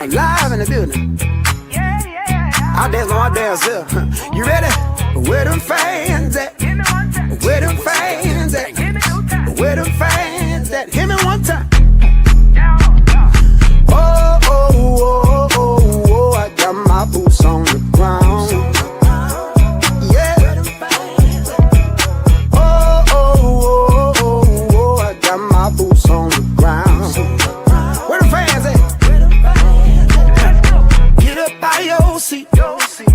I'm live in the building. I dance on my dance here. You ready? Where them fans at? Where them fans at? Where them fans at? Hit me one time. Oh, oh, oh, oh, oh, I got my boots on the ground. Yeah. Oh, oh, oh, oh, oh, I got my boots on the ground. Where them fans at? Get up by your seat.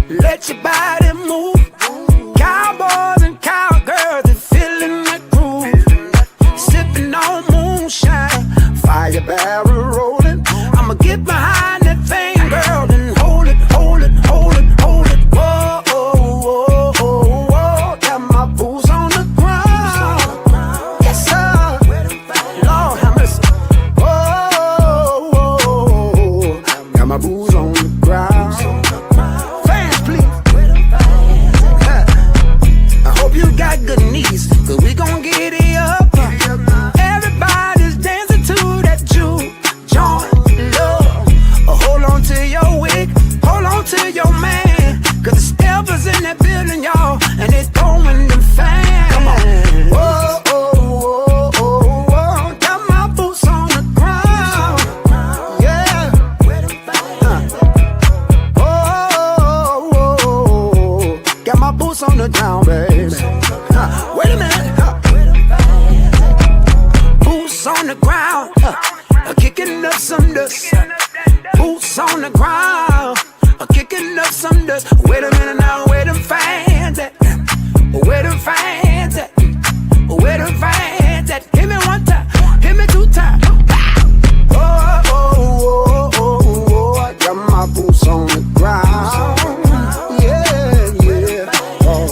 Let your body move. Cowboys and cowgirls, they feeling that groove. Sipping on moonshine, fire barrel rolling. I'ma get behind that thing, girl, and hold it, hold it, hold it, hold it. Whoa, oh, oh, oh, oh. Got my boots on the ground. Yes, sir. Lord have mercy. Oh, oh, oh. Got my boots on the ground. Fans, please. I hope you got good knees, cause we gon' get it up. Everybody's dancing to that juke joint love. Hold on to your wig, hold on to your man, cause the steppers in that building, y'all, and they throwing them fans. Come on. Whoa, oh, oh, oh, oh, got my boots on the ground. Yeah. Oh, oh, oh, got my boots on the ground, baby. Wait a minute. Boots on the ground, kicking up some dust. Boots on the ground, kicking up some dust. Wait a minute now, where them fans at? Where them fans at? Where them fans at? Hit me one time, hit me two times. Oh, oh, oh, oh, oh, I got my boots on the ground. Yeah, yeah. Oh.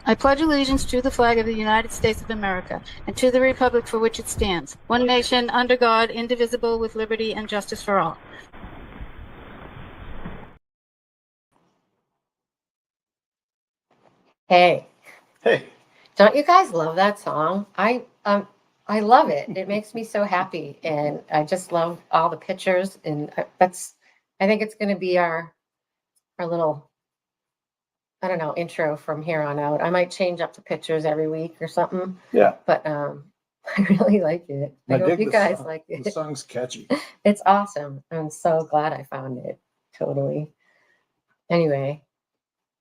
I pledge allegiance to the flag of the United States of America and to the republic for which it stands, one nation, under God, indivisible, with liberty and justice for all. Hey, Hey, don't you guys love that song? I love it. It makes me so happy, and I just love all the pictures. And I think it's going to be our little, I don't know, intro from here on out. I might change up the pictures every week or something, yeah, but I really like it. I hope dig you the guys song. like The it. song's catchy. It's awesome. I'm so glad I found it. Totally. Anyway,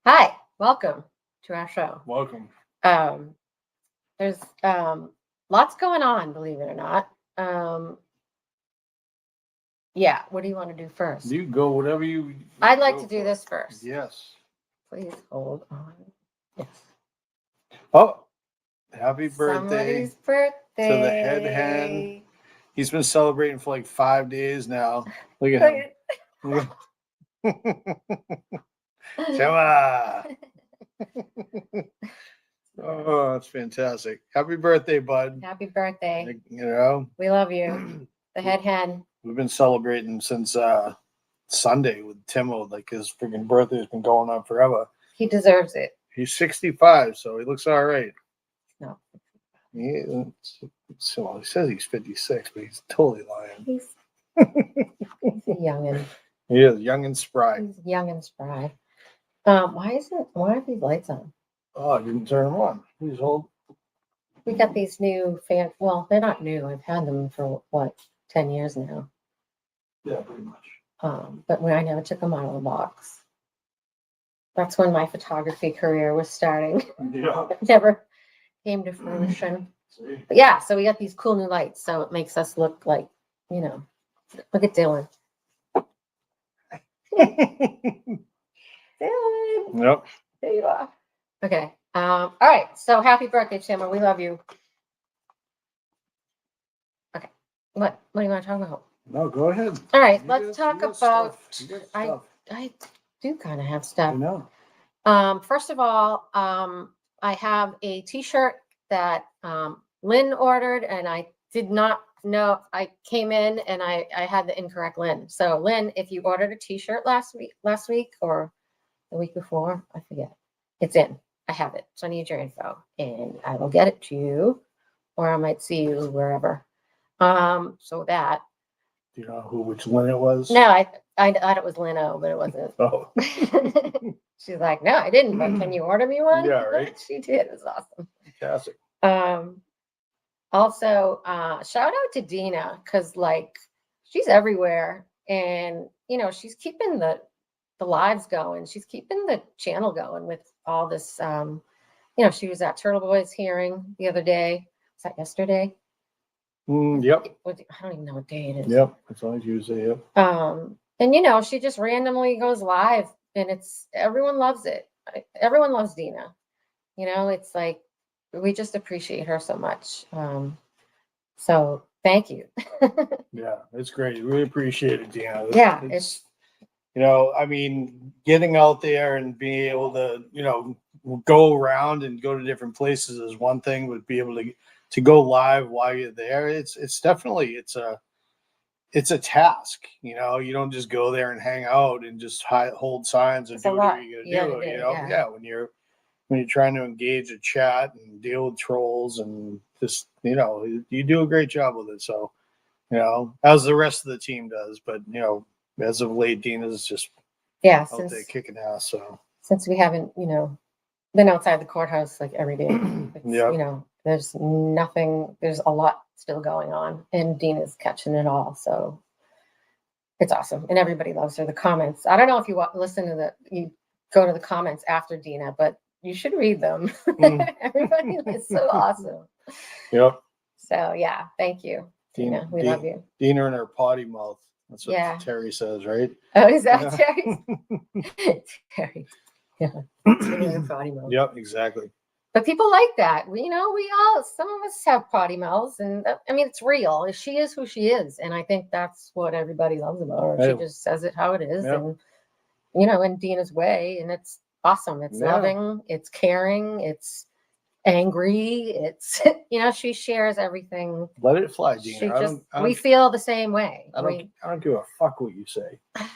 hi, welcome to our show. Welcome. There's lots going on, believe it or not. Yeah, what do you want to do first? You go whatever you. I'd like go to do for. this first. Yes. Please hold on. Yes. Oh, happy birthday Somebody's birthday. to the head hen. He's been celebrating for like 5 days now. Look at him. Shema. Oh, that's fantastic. Happy birthday, bud. Happy birthday. You know, We love you. The head hen. we've been celebrating since Sunday with Timo. Like his freaking birthday's been going on forever. He deserves it. He's 65, so he looks all right. No. So he says he's 56, but he's totally lying. He's a youngin'. He is young and spry. He's young and spry. Why are these lights on? Oh, I didn't turn them on. He's old. We got these new well, they're not new. I've had them for 10 years now. Yeah, pretty much. But I never took them out of the box. That's when my photography career was starting. Yeah. Never came to fruition. But yeah, so we got these cool new lights, so it makes us look like, look at Dylan. Dylan. Yep. There you are. Okay. All right. So happy birthday, Timmer. We love you. Okay. What do you want to talk about? No, go ahead. All right. You Let's got- talk you got about. stuff. You got I stuff. do kind of have I stuff. know. First of all, I have a T-shirt that Lynn ordered, and I did not know. I came in and I had the incorrect Lynn. So Lynn, if you ordered a T-shirt last week or the week before, I forget. It's in. I have it. So I need your info, and I will get it to you, or I might see you wherever. So that. Do you know which one it was? No, I thought it was Lino, but it wasn't. Oh. She's like, no, I didn't, but can you order me one? Yeah, right. She did. It was awesome. Fantastic. Also, shout out to Dina, because she's everywhere, and she's keeping the lives going. She's keeping the channel going with all this. She was at Turtle Boy's hearing the other day. Was that yesterday? Yep. I don't even know what day it is. Yep. It's on Tuesday. Yep. And she just randomly goes live, and everyone loves it. Everyone loves Dina. It's like we just appreciate her so much. So thank you. Yeah, it's great. We appreciate it, Deanna. Yeah, it's I mean, getting out there and being able to, go around and go to different places is one thing, but be able to go live while you're there, it's definitely it's a task. You don't just go there and hang out and just hold signs and do whatever you're gonna do. Yeah, when you're trying to engage a chat and deal with trolls and just you do a great job with it. So as the rest of the team does, but as of late, Dina's just out there kicking ass. So since we haven't been outside the courthouse like every day, there's nothing. There's a lot still going on, and Dina's catching it all. So it's awesome, and everybody loves her. The comments. I don't know if you you go to the comments after Dina, but you should read them. Everybody is so awesome. Yep. So yeah, thank you, Dina. We love you. Dina and her potty mouth. That's what Terry says, right? Oh, is that Terry? Terry. Yeah. Dina and her potty mouth. Yep, exactly. But people like that. Some of us have potty mouths, and it's real. She is who she is, and I think that's what everybody loves about her. She just says it how it is, and in Dina's way, and it's awesome. It's Yeah. loving, it's caring, it's angry, it's she shares everything. Let it fly, She Dina. just we feel the same way. I don't give a fuck what you say. I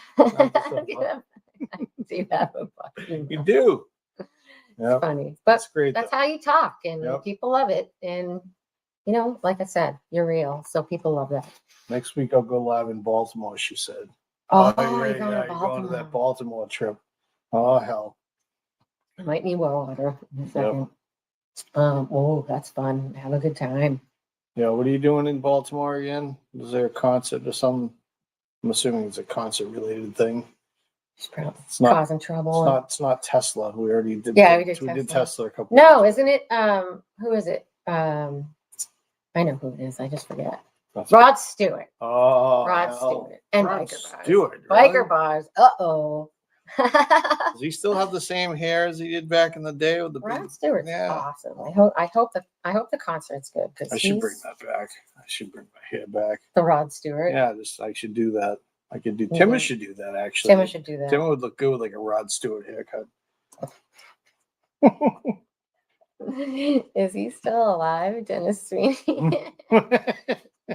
do have a fucking You do. It's Yeah, funny, but that's great. that's though. how you talk, and Yep. people love it. And like I said, you're real, so people love that. Next week I'll go live in Baltimore. She said. Oh, yeah, you're going to you're going to that Baltimore. Baltimore trip. Oh hell. I might need water in a Yep. second. Oh, that's fun. Have a good time. Yeah, what are you doing in Baltimore again? Is there a concert or something? I'm assuming it's a concert related thing. She's probably It's not. causing trouble. It's not Tesla. We already did. Yeah, we did Tesla a couple. No, weeks isn't it? Who is it? I know who it is. I just forget. ago. Rod Stewart. Oh, Rod hell. Stewart and Rod Biker Bars. Stewart, really? Biker Bars. Uh-oh. Does he still have the same hair as he did back in the day with the big? Rod Stewart's Yeah. awesome. I hope the concert's good because I should bring that back. I should bring my hair back. the Rod Stewart. Yeah, I should do that. I could do. Mhm. Timmy should do that actually. Timmy should do that. Timmy would look good with like a Rod Stewart haircut. Is he still alive, Dennis Sweeney?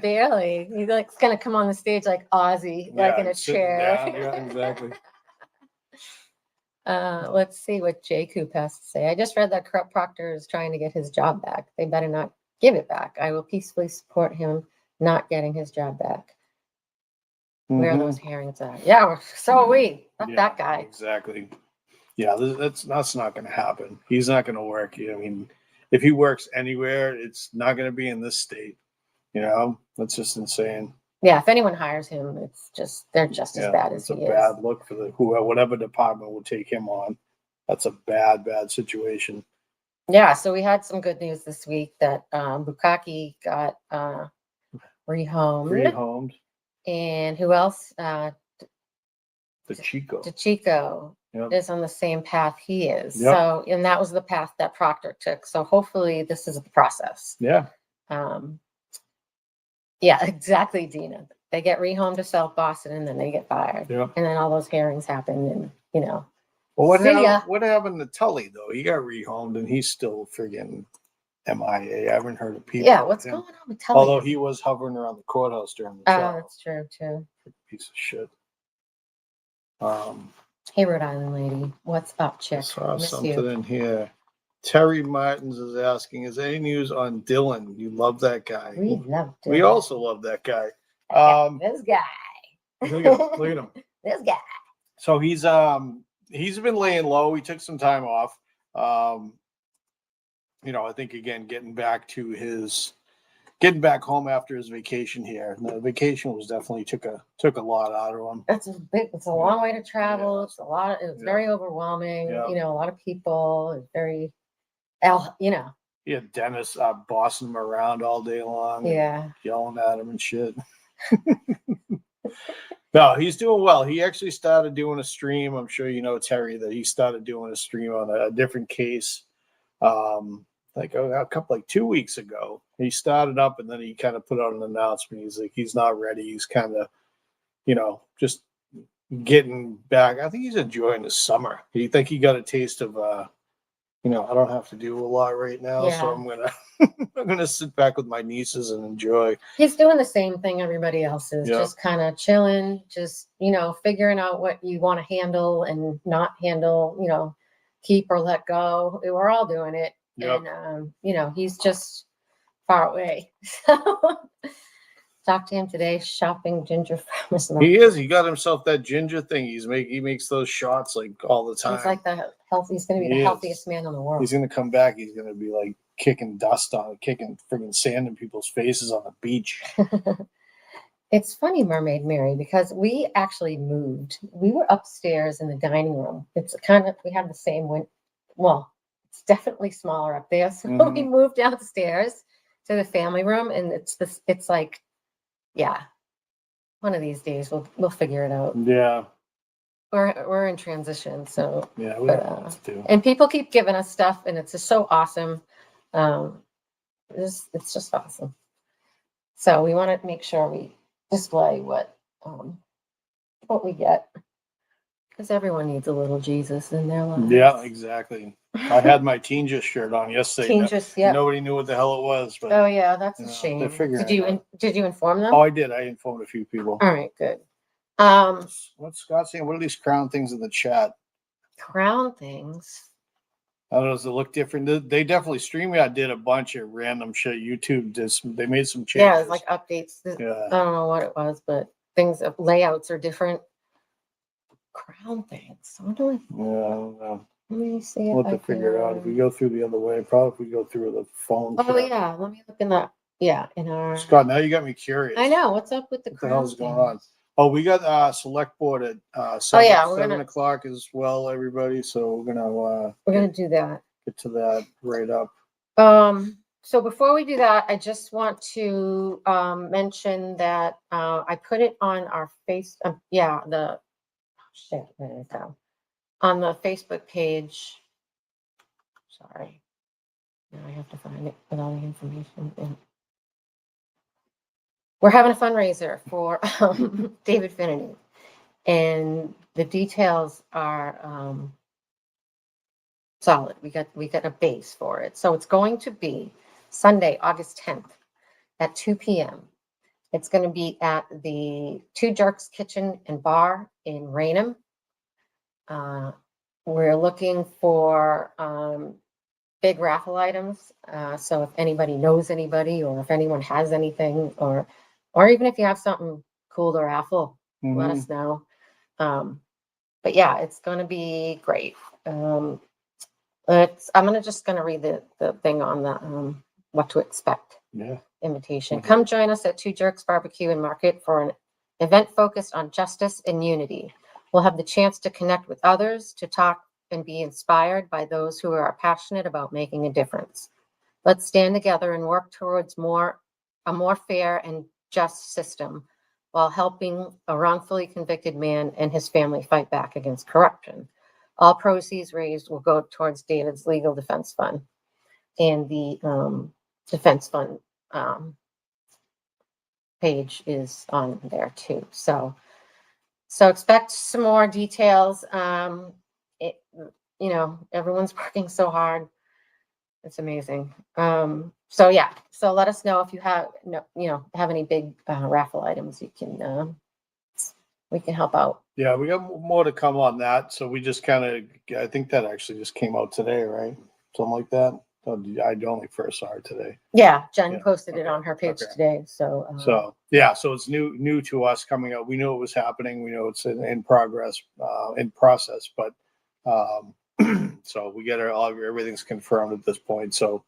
Barely. He's like gonna come on the stage like Ozzy, like in a sitting chair. down, yeah, exactly. Let's see what Jay Coop has to say. I just read that Proctor is trying to get his job back. They better not give it back. I will peacefully support him not getting his job back. Where are Mhm. those hearings at? Yeah, so are we. Fuck Yeah, that guy. Exactly. Yeah, that's not going to happen. He's not going to work. I mean, if he works anywhere, it's not going to be in this state. That's just insane. Yeah, if anyone hires him, they're just as bad as it's he a is. bad look for whatever department will take him on. That's a bad situation. Yeah, so we had some good news this week that Bukaki got rehomed. Rehomed. And who else? The Chico. DeChico Yep. is on the same path he is. Yep. So, and that was the path that Proctor took. So hopefully this is the process. Yeah. Yeah, exactly, Dina. They get rehomed to South Boston and then they get fired. Yep. And then all those hearings happen and, Well, what See ya. happened to Tully though? He got rehomed and he's still friggin' MIA. I haven't heard of people. yeah, with what's him. going on with Tully? Although he was hovering around the courthouse during the Oh, trial. that's true too. Piece of shit. Hey, Rhode Island lady, what's up, I chick? saw Miss something you. in here. Terry Martins is asking, is there any news on Dylan? You love that guy. We love We Dylan. also love that guy. This guy. Look at him. This guy. So he's been laying low. He took some time off. I think again getting back home after his vacation here. And the vacation was definitely took a lot out of him. It's a long way to travel. Yeah. It's a lot. It was Yeah. very overwhelming. Yeah. A lot of people. It's very, He had Dennis bossing him around all day long. yeah. Yelling at him and shit. No, he's doing well. He actually started doing a stream. I'm sure you know, Terry, that he started doing a stream on a different case. Like 2 weeks ago. He started up and then he kind of put out an announcement. He's like, he's not ready. He's kind of, just getting back. I think he's enjoying the summer. He think he got a taste of I don't have to do a lot right now, so Yeah. I'm gonna I'm gonna sit back with my nieces and enjoy. He's doing the same thing everybody else is, Yeah. just kind of chilling, just, figuring out what you want to handle and not handle, keep or let go. We're all doing it. Yep. And, he's just far away. So talked to him today, shopping ginger farmers market. He is. He got himself that ginger thing. He makes those shots like all the time. He's like he's going to be He the is. healthiest man in the world. He's gonna come back. He's gonna be like kicking friggin' sand in people's faces on the beach. It's funny, Mermaid Mary, because we actually moved. We were upstairs in the dining room. It's we have the same it's definitely smaller up there. So Mhm. we moved downstairs to the family room, and it's like, yeah, one of these days we'll figure it out. Yeah, We're in transition, so yeah. We But, don't know what to do. and people keep giving us stuff, and it's just so awesome. It's just awesome. So we want to make sure we display what we get. Because everyone needs a little Jesus in their lives. Yeah, exactly. I had my Teen Just shirt on yesterday. Teen Just, yeah. Nobody knew what the hell it was, but Oh yeah, that's a you know, shame. they're figuring Did you it out. did you inform them? Oh, I did. I informed a few people. All right, good. What's Scott saying? What are these crown things in the chat? Crown things. I don't know. Does it look different? They definitely StreamYard did a bunch of random shit. YouTube they made some changes. Yeah, it's like updates. Yeah. I don't know what it was, but things layouts are different. Crown things. What do I? Yeah, I don't know. Let me see. We'll have to figure it out. If we go through the other way, probably if we go through the phone. Oh yeah, let me look in that. Yeah, in our. Scott, now you got me curious. I know. What's up with the What the crown hell's going thing? on? Oh, we got select board at Oh, 7, yeah, we're 7 gonna- o'clock as well, everybody. So we're gonna do that. get to that right up. So before we do that, I just want to mention that I put it on our shit, where did it go? On the Facebook page. Sorry. Now I have to find it with all the information in. We're having a fundraiser for David Finnerty, and the details are solid. We got a base for it. So it's going to be Sunday, August 10th at 2 p.m. It's going to be at the Two Jerks Kitchen and Bar in Raynham. We're looking for big raffle items. So if anybody knows anybody, or if anyone has anything, or even if you have something cool to raffle, let us know. But yeah, it's going to be great. I'm just going to read the thing on the what to expect. Yeah. Invitation. Come join us at Two Jerks Barbecue and Market for an event focused on justice and unity. We'll have the chance to connect with others, to talk and be inspired by those who are passionate about making a difference. Let's stand together and work towards a more fair and just system, while helping a wrongfully convicted man and his family fight back against corruption. All proceeds raised will go towards David's legal defense fund, and the defense fund page is on there too. So expect some more details. Everyone's working so hard. It's amazing. So let us know if you have any big raffle items we can help out. Yeah, we got more to come on that. So we just I think that actually just came out today, right? Something like that. I only first saw it today. Yeah, Jen posted it on her page today. So so it's new to us coming out. We knew it was happening. We know it's in progress, in process, but so we get everything's confirmed at this point. So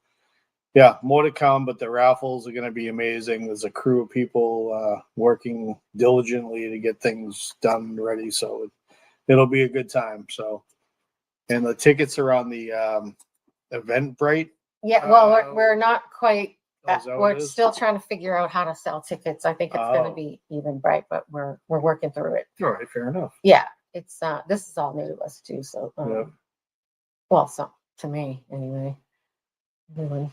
yeah, more to come, but the raffles are going to be amazing. There's a crew of people working diligently to get things done and ready. So it'll be a good time. So, and the tickets are on the Eventbrite. Yeah, well, we're not quite. We're is? still trying to figure out how to sell tickets. I think it's going to be Eventbrite, but we're working through it. All right, fair enough. Yeah, it's this is all new to us too. So, well, so to me anyway. All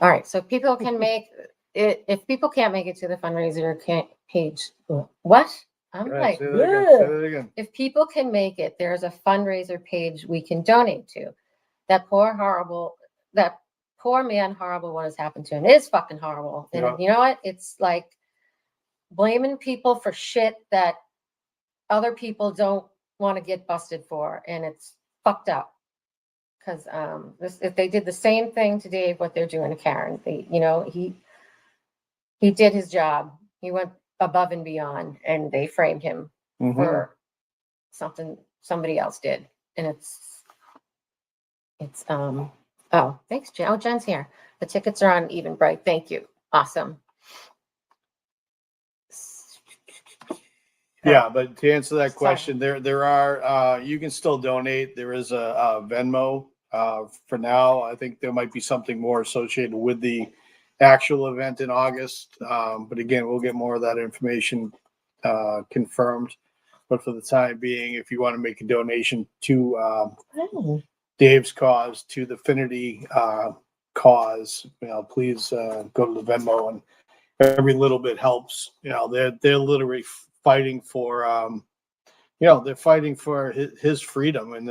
right, so people can make it. If people can't make it to the fundraiser page, what? I'm like, say that again. If people can make it, there's a fundraiser page we can donate to. That poor man, horrible what has happened to him. It is fucking horrible. And you know what? It's like blaming people for shit that other people don't want to get busted for. And it's fucked up. Because if they did the same thing to Dave, what they're doing to Karen, he did his job. He went above and beyond, and they framed him for something somebody else did. And it's oh, thanks, Jen. Oh, Jen's here. The tickets are on Eventbrite. Thank you. Awesome. Yeah, but to answer that question, there are you can still donate. There is a Venmo for now. I think there might be something more associated with the actual event in August. But again, we'll get more of that information confirmed. But for the time being, if you want to make a donation to Dave's cause, to the Finnerty cause, please go to the Venmo, and every little bit helps. They're literally fighting for they're fighting for his freedom, and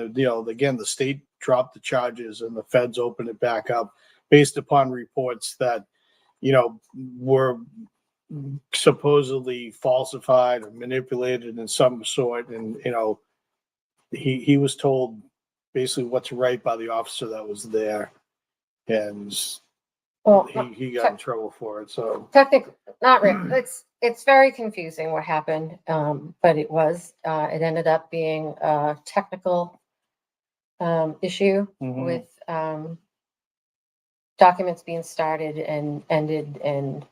again, the state dropped the charges and the feds opened it back up based upon reports that, were supposedly falsified or manipulated in some sort. And, he was told basically what's right by the officer that was there. And Well, he got in trouble for it. So technically, not really. It's very confusing what happened, but it ended up being a technical issue with documents being started and ended, and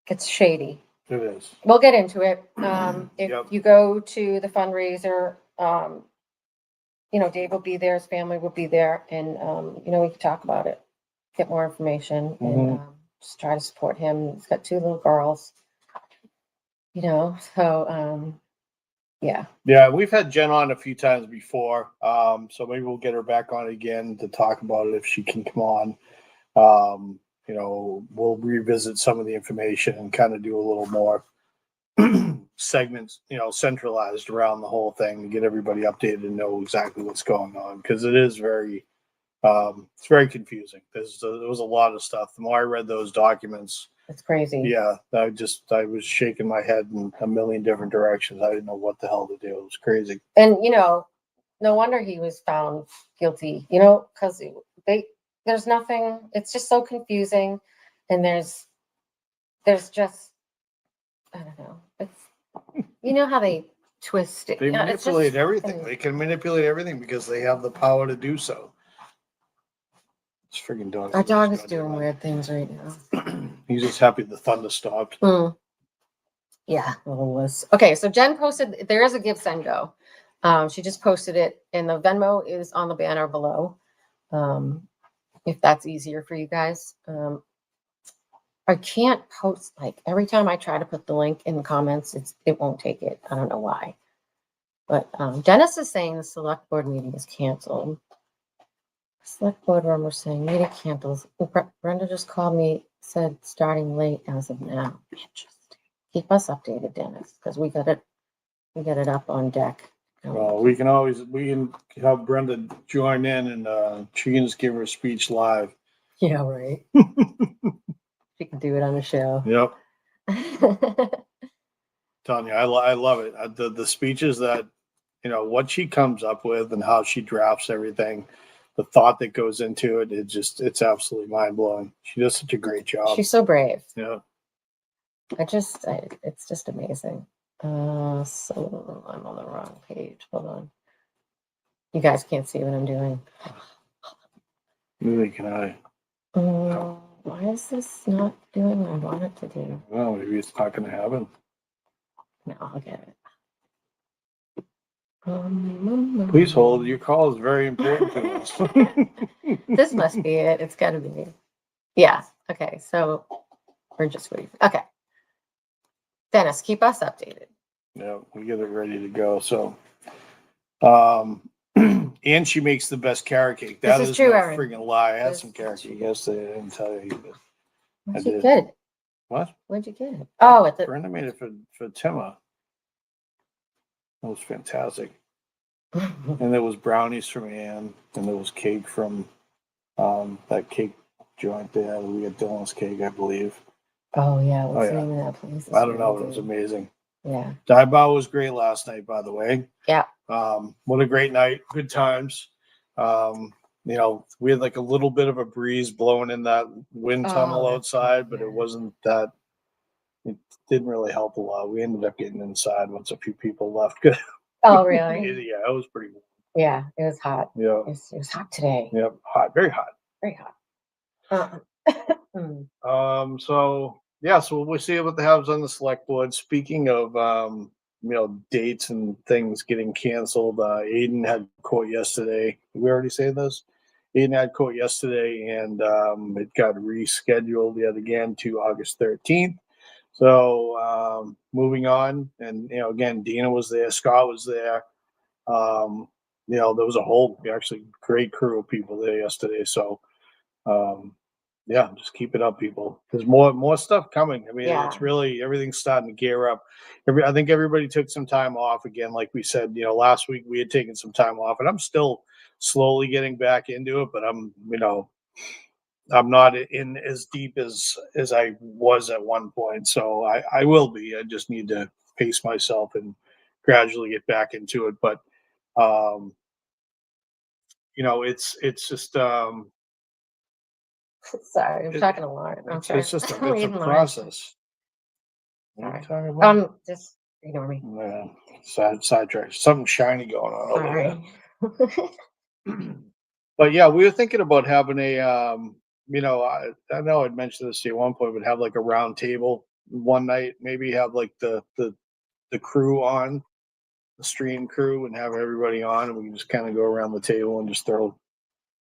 it's shady. it is. We'll get into it. If Yep. you go to the fundraiser, Dave will be there, his family will be there, and we can talk about it, get more information, and just try to support him. He's got 2 little girls, so yeah. Yeah, we've had Jen on a few times before, so maybe we'll get her back on again to talk about it if she can come on. We'll revisit some of the information and kind of do a little more segments, centralized around the whole thing to get everybody updated and know exactly what's going on, because it is it's very confusing. There was a lot of stuff. The more I read those documents, It's crazy. yeah, I was shaking my head in a million different directions. I didn't know what the hell to do. It was crazy. And no wonder he was found guilty, because there's nothing, it's just so confusing, and there's just, I don't know, it's how they twist it. They manipulate everything. They can manipulate everything because they have the power to do so. This freaking dog. Our dog is doing weird things right now. He's just happy the thunder stopped. Yeah, well, it was. Okay, so Jen posted, there is a Give Send Go. She just posted it, and the Venmo is on the banner below. If that's easier for you guys. I can't post, every time I try to put the link in the comments, it won't take it. I don't know why. But Dennis is saying the select board meeting is canceled. Select board room are saying meeting cancels. Brenda just called me, said starting late as of now. Interesting. Keep us updated, Dennis, because we got it up on deck. Well, we can have Brenda join in, and she can just give her speech live. Yeah, right. She can do it on the show. Yep. Telling you, I love it. The speeches that, what she comes up with and how she drafts everything, the thought that goes into it, it's absolutely mind blowing. She does such a great job. She's so brave. Yeah. It's just amazing. So I'm on the wrong page. Hold on. You guys can't see what I'm doing. Neither can I. Why is this not doing what I want it to do? Well, maybe it's not going to happen. No, I'll get it. Please hold. Your call is very important to us. This must be it. It's got to be. Yeah. Okay. So we're just waiting. Okay. Dennis, keep us updated. Yeah, we get it ready to go. So, and she makes the best carrot cake. That This is is true, no Erin. freaking lie. I had This some is carrot cake yesterday. I didn't tell you. But Where'd I you did. get it? What? Where'd you get it? Oh, at the. Brenda made it for Tima. That was fantastic. And there was brownies from Ann, and there was cake from that cake joint there. We got Dylan's cake, I believe. Oh yeah, what's Oh, the yeah. name of that place? I don't know. It was amazing. Yeah. Dive Bar was great last night, by the way. Yeah. What a great night. Good times. We had like a little bit of a breeze blowing in that wind tunnel that's outside, but yeah. it wasn't that. It didn't really help a lot. We ended up getting inside once a few people left. Oh really? Yeah, it was pretty warm. Yeah, it was hot. Yeah. It was hot today. Yep. Hot. Very hot. Very hot. So we'll see what the happens on the select board. Speaking of dates and things getting canceled, Aiden had court yesterday. Did we already say this? Aiden had court yesterday, and it got rescheduled yet again to August 13th. So moving on, and again, Dina was there, Scott was there. There was a whole actually great crew of people there yesterday. So yeah, just keep it up, people. There's more stuff coming. I mean, Yeah. it's really, everything's starting to gear up. I think everybody took some time off again. Like we said, last week we had taken some time off, and I'm still slowly getting back into it, but I'm not in as deep as I was at one point. So I will be. I just need to pace myself and gradually get back into it. But it's just Sorry, I'm It- talking to Lauren. I'm sorry. it's just I'm it's a reading Lauren. process. What are you Sorry. talking about? Just ignore me. Yeah, sidetrack. Something shiny going on over Sorry. there. But yeah, we were thinking about having a I know I'd mentioned this to you at one point, but have like a round table one night, maybe have like the crew on, the stream crew, and have everybody on, and we can just kind of go around the table and just throw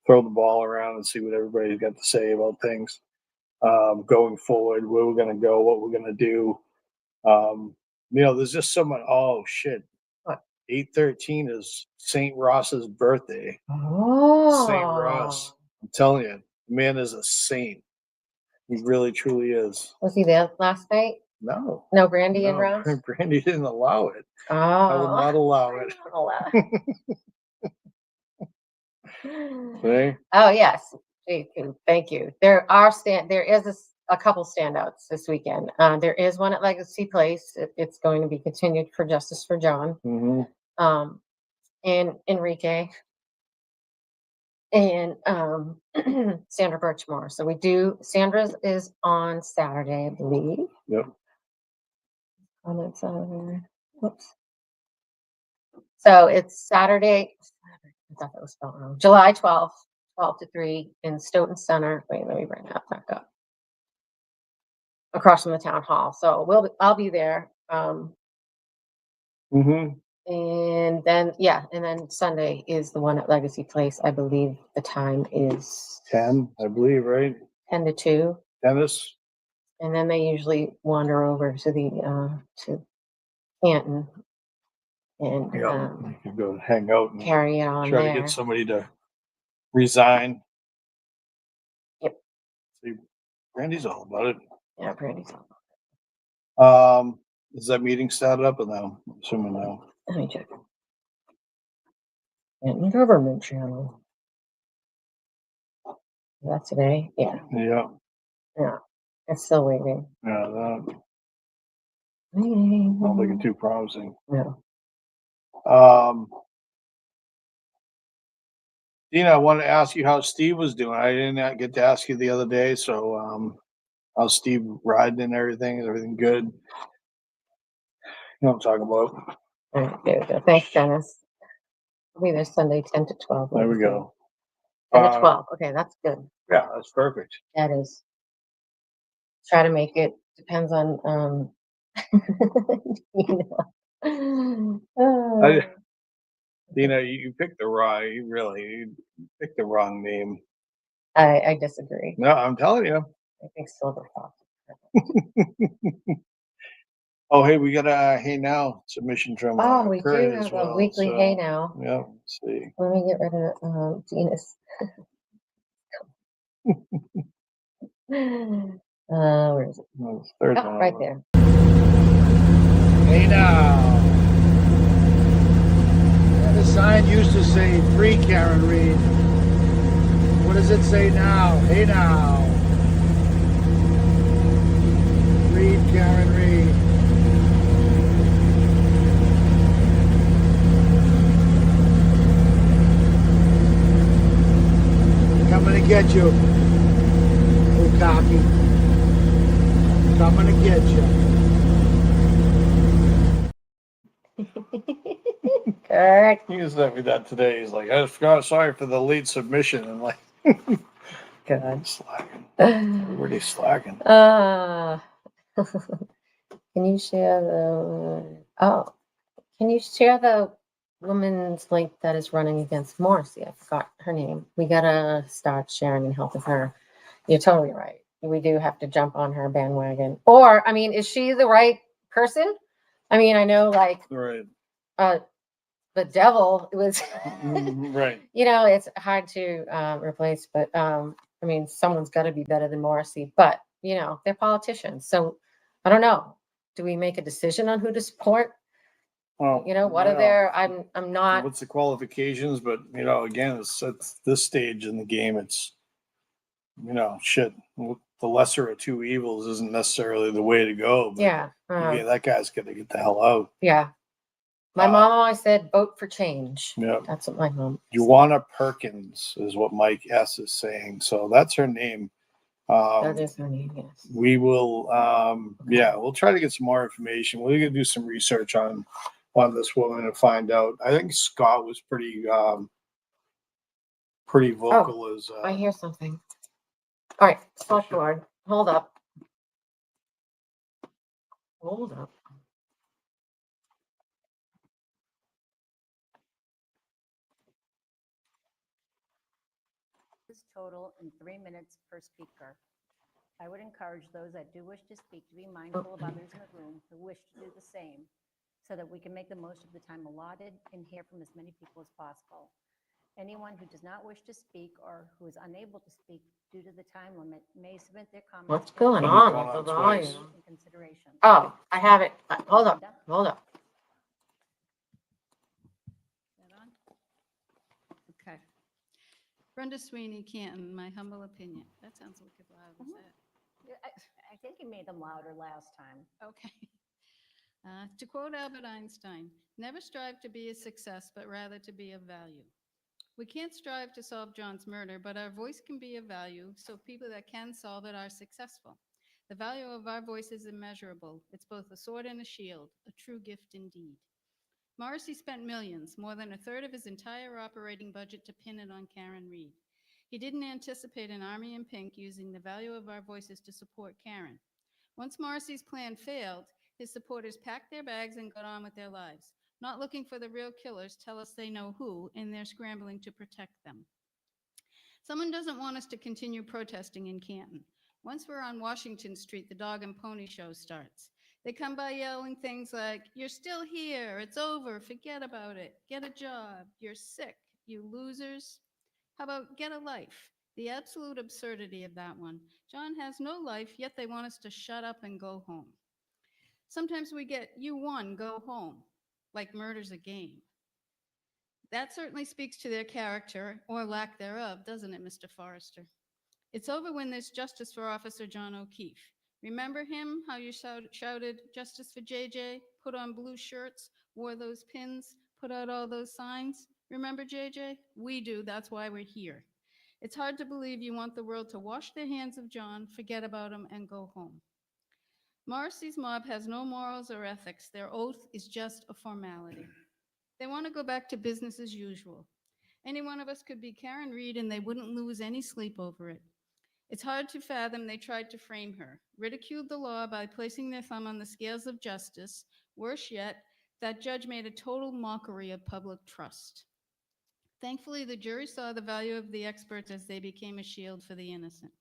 the ball around and see what everybody's got to say about things going forward, where we're going to go, what we're going to do. There's just so much. Oh shit! What? 8/13 is St. Ross's birthday. Oh. St. Ross. I'm telling you, the man is a saint. He really, truly is. Was he there last night? No. No brandy and No, rounds? Brandy didn't allow it. Oh. I will not allow it. See? Oh, yes. Thank you. There is a couple standouts this weekend. There is one at Legacy Place. It's going to be continued for Justice for John. Mm-hmm. And Enrique and Sandra Birchmore. So Sandra's is on Saturday, I believe. Yep. On that Saturday. Whoops. So it's Saturday. I thought that was spelled wrong. July 12th, 12 to 3 in Stoughton Center. Wait, let me bring that back up. Across from the town hall. So I'll be there. Mm-hmm. And then Sunday is the one at Legacy Place. I believe the time is 10, I believe, right? 10 to 2. Dennis. And then they usually wander over to the to Canton and You can go hang out and carry it on try there. to get somebody to resign. Yep. See, Brandy's all about it. Yeah, Brandy's Um, is that meeting started up or no? I'm assuming no. Let me check. Canton Government Channel. Is that today? Yeah. Yeah. Yeah. It's still waiting. Yeah, that not looking too promising. No. Dina, I wanted to ask you how Steve was doing. I didn't get to ask you the other day, so how's Steve riding and everything? Is everything good? You know what I'm talking about. All right, there we go. Thanks, Dennis. I'll be there Sunday, 10 to 12. There we go. 10 to 12. Okay, that's good. Yeah, that's perfect. That is. Try to make it. Depends on Dina, you picked you picked the wrong name. I disagree. No, I'm telling you. I think Silver Fox. Oh, hey, we got a Hey Now submission from We Kurt do as have well, a weekly so, Hey Now. Yeah, let's see. Let me get rid of Dina's. Where is it? No, it's third one Right over. there. Hey Now. Yeah, the sign used to say free Karen Reed. What does it say now? Hey Now. Read Karen Reed. Coming to get you. Cocky. Coming to get you. Kurt. He sent me that today. He's like, I forgot. Sorry for the late submission. And like, Good. slacking. Everybody's slacking. Can you share the woman's link that is running against Morrissey? I forgot her name. We gotta start sharing and helping her. You're totally right. We do have to jump on her bandwagon. Or, I mean, is she the right person? I mean, I know Right. The devil was Right. it's hard to replace, but I mean, someone's got to be better than Morrissey, but you know, they're politicians. So I don't know. Do we make a decision on who to support? Well, You know, what are their, I'm not, what's the qualifications? But you know, again, it's this stage in the game. It's, you know, shit. The lesser of two evils isn't necessarily the way to go. But yeah. yeah, that guy's got to get the hell out. Yeah. My mom always said, vote for change. Yeah. That's what my mom said. Juana Perkins is what Mike S is saying. So that's her name. That is her name, yes. We will, yeah, we'll try to get some more information. We're gonna do some research on this woman and find out. I think Scott was pretty vocal as. I hear something. All right, select board, hold up. Hold up. Total in 3 minutes per speaker. I would encourage those that do wish to speak to be mindful of others in the room who wish to do the same, so that we can make the most of the time allotted and hear from as many people as possible. Anyone who does not wish to speak or who is unable to speak due to the time limit may submit their comments. What's going Something's on going with the on twice. volume? In consideration. Oh, I have it. Hold up, hold up. Is that on? Okay. Brenda Sweeney, Canton, my humble opinion. That sounds wicked loud, is that? I think you made them louder last time. Okay. To quote Albert Einstein, never strive to be a success, but rather to be of value. We can't strive to solve John's murder, but our voice can be of value, so people that can solve it are successful. The value of our voice is immeasurable. It's both a sword and a shield, a true gift indeed. Morrissey spent millions, more than a third of his entire operating budget, to pin it on Karen Reed. He didn't anticipate an army in pink using the value of our voices to support Karen. Once Morrissey's plan failed, his supporters packed their bags and got on with their lives, not looking for the real killers. Tell us they know who, and they're scrambling to protect them. Someone doesn't want us to continue protesting in Canton. Once we're on Washington Street, the dog and pony show starts. They come by yelling things like, "You're still here, it's over, forget about it, get a job, you're sick, you losers." How about get a life? The absolute absurdity of that one. John has no life, yet they want us to shut up and go home. Sometimes we get, "You won, go home," like murder's a game. That certainly speaks to their character, or lack thereof, doesn't it, Mr. Forrester? It's over when there's justice for Officer John O'Keefe. Remember him, how you shouted, "Justice for JJ," put on blue shirts, wore those pins, put out all those signs? Remember JJ? We do, that's why we're here. It's hard to believe you want the world to wash their hands of John, forget about him, and go home. Morrissey's mob has no morals or ethics. Their oath is just a formality. They want to go back to business as usual. Any one of us could be Karen Reed and they wouldn't lose any sleep over it. It's hard to fathom they tried to frame her, ridiculed the law by placing their thumb on the scales of justice. Worse yet, that judge made a total mockery of public trust. Thankfully, the jury saw the value of the experts as they became a shield for the innocent.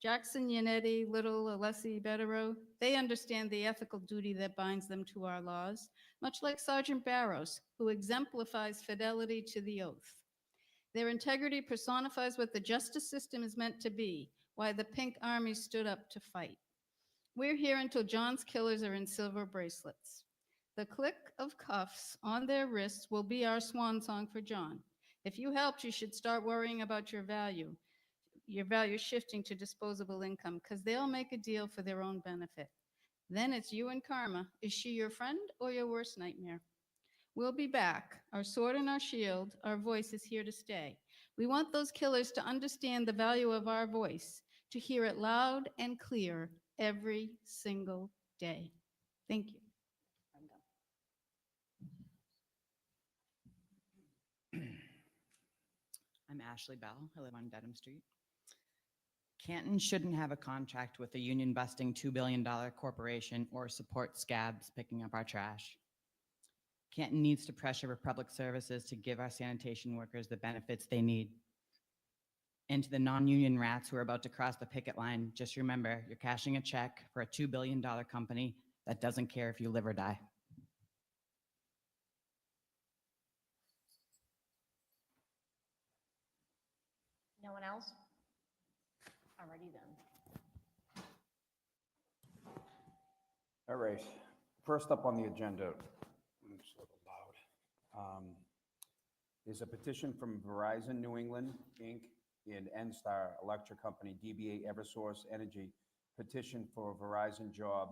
Jackson, Yannetti, Little, Alessi, Betterow, they understand the ethical duty that binds them to our laws, much like Sergeant Barrows, who exemplifies fidelity to the oath. Their integrity personifies what the justice system is meant to be, why the Pink Army stood up to fight. We're here until John's killers are in silver bracelets. The click of cuffs on their wrists will be our swan song for John. If you helped, you should start worrying about your value shifting to disposable income, because they'll make a deal for their own benefit. Then it's you and karma. Is she your friend or your worst nightmare? We'll be back. Our sword and our shield, our voice is here to stay. We want those killers to understand the value of our voice, to hear it loud and clear every single day. Thank you. I'm Ashley Bell. I live on Dedham Street. Canton shouldn't have a contract with a union-busting $2 billion corporation or support scabs picking up our trash. Canton needs to pressure for public services to give our sanitation workers the benefits they need. And to the non-union rats who are about to cross the picket line, just remember, you're cashing a check for a $2 billion company that doesn't care if you live or die. No one else? party then. All right. First up on the agenda, it's a little loud. Is a petition from Verizon New England, Inc. and NSTAR Electric Company, DBA Eversource Energy, petition for a Verizon job.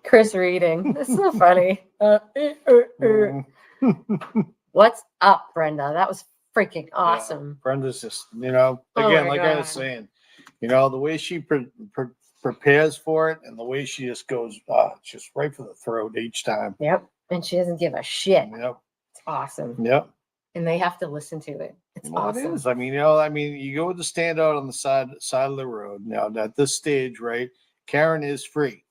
Chris reading. This is so funny. Mm. What's up, Brenda? That was freaking awesome. Brenda's just, you know, Oh again, my like I was God. saying, you know, the way she prepares for it and the way she just goes, just right for the throat each time. Yep. And she doesn't give a shit. Yep. It's awesome. Yep. And they have to listen to it. It's Well, awesome. it is. I mean, you know, you go to stand out on the side of the road. Now, at this stage, right, Karen is free,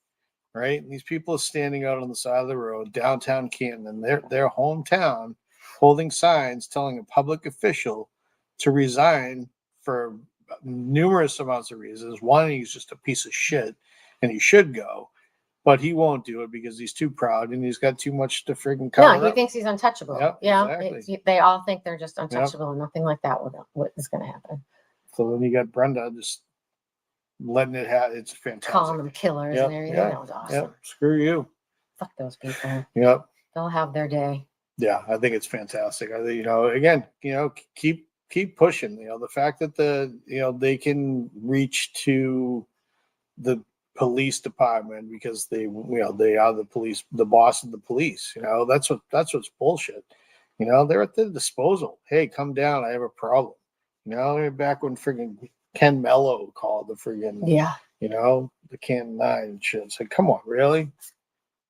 right? And these people are standing out on the side of the road, downtown Canton, in their hometown, holding signs telling a public official to resign for numerous amounts of reasons. One, he's just a piece of shit, and he should go. But he won't do it because he's too proud and he's got too much to freaking cover No, he up. thinks he's untouchable. Yep, Yeah. exactly. They all think they're just untouchable and nothing like that what is going to happen. So then you got Brenda just letting it happen. It's fantastic. Calling them killers Yep, and everything. yeah, That was awesome. Yep. Screw you. Fuck those people. Yep. They'll have their day. Yeah, I think it's fantastic. I think, you know, again, you know, keep pushing. You know, the fact that they can reach to the police department because they are the police, the boss of the police. You know, that's what's bullshit. You know, they're at their disposal. Hey, come down. I have a problem. You know, back when friggin' Ken Mello called the friggin', you know, the Canton 9 and shit. It's like, come on, really?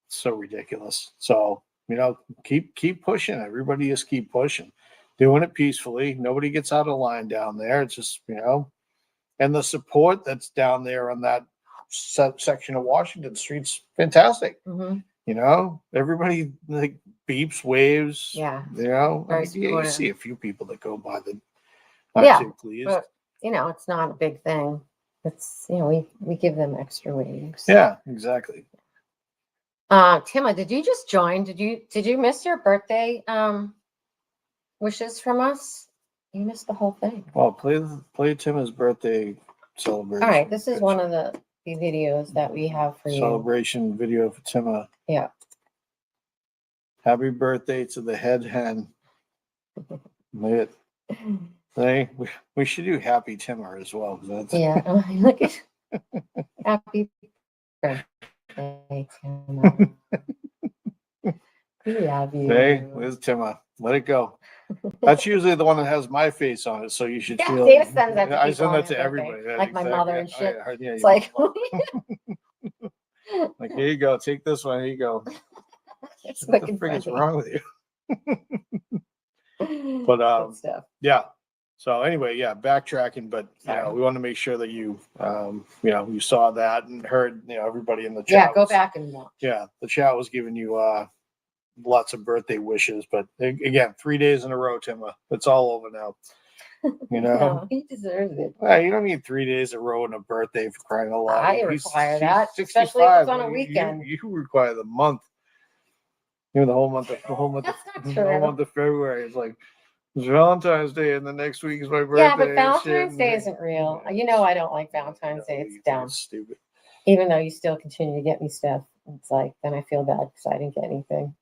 It's so ridiculous. So, you know, keep pushing. Everybody just keep pushing. Doing it peacefully. Nobody gets out of line down there. It's just, you know, and the support that's down there on that section of Washington Street's fantastic. Mm-hmm. You know, everybody like beeps, waves. Yeah. You know, Very you supportive. see a few people that go by the Yeah, too pleased. But, you know, it's not a big thing. It's, you know, we give them extra waves. Yeah, exactly. Tima, did you just join? Did you miss your birthday wishes from us? You missed the whole thing. Well, play Tima's birthday celebration. All right, this is one of the videos that we have for you. Celebration video for Tima. Yeah. Happy birthday to the head hen. Look at, hey, we should do Happy Timmer as well. That's, Yeah. Look at happy birthday, Tima. We love you. Hey, where's Tima? Let it go. That's usually the one that has my face on it, so you should Yeah, feel. Dana sends that to I people send on that to their everybody. birthday, Yeah, like my exactly. mother and shit. Yeah, It's like, like here you go, take this one. Here you go. it's What the fucking frig is funny. wrong with you? But Good stuff. yeah. So anyway, yeah, backtracking, but you know, we want to make sure that you you saw that and heard, you know, everybody in the chat. Yeah, go was- back and watch. Yeah, the chat was giving you lots of birthday wishes, but again, 3 days in a row, Tima. It's all over now. You know, No, he deserves it. well, you don't need 3 days in a row and a birthday for crying out loud. I He's require that, especially if 65. it's on a You- weekend. You require the month. You know, the whole month of That's not the true. whole month of February. It's like it's Valentine's Day, and the next week is my birthday. Yeah, but and Valentine's shit, Day and- isn't real. You know I don't like Valentine's Day. It's You think dumb. Stupid. Even though you still continue to get me stuff, it's like then I feel bad because I didn't get anything.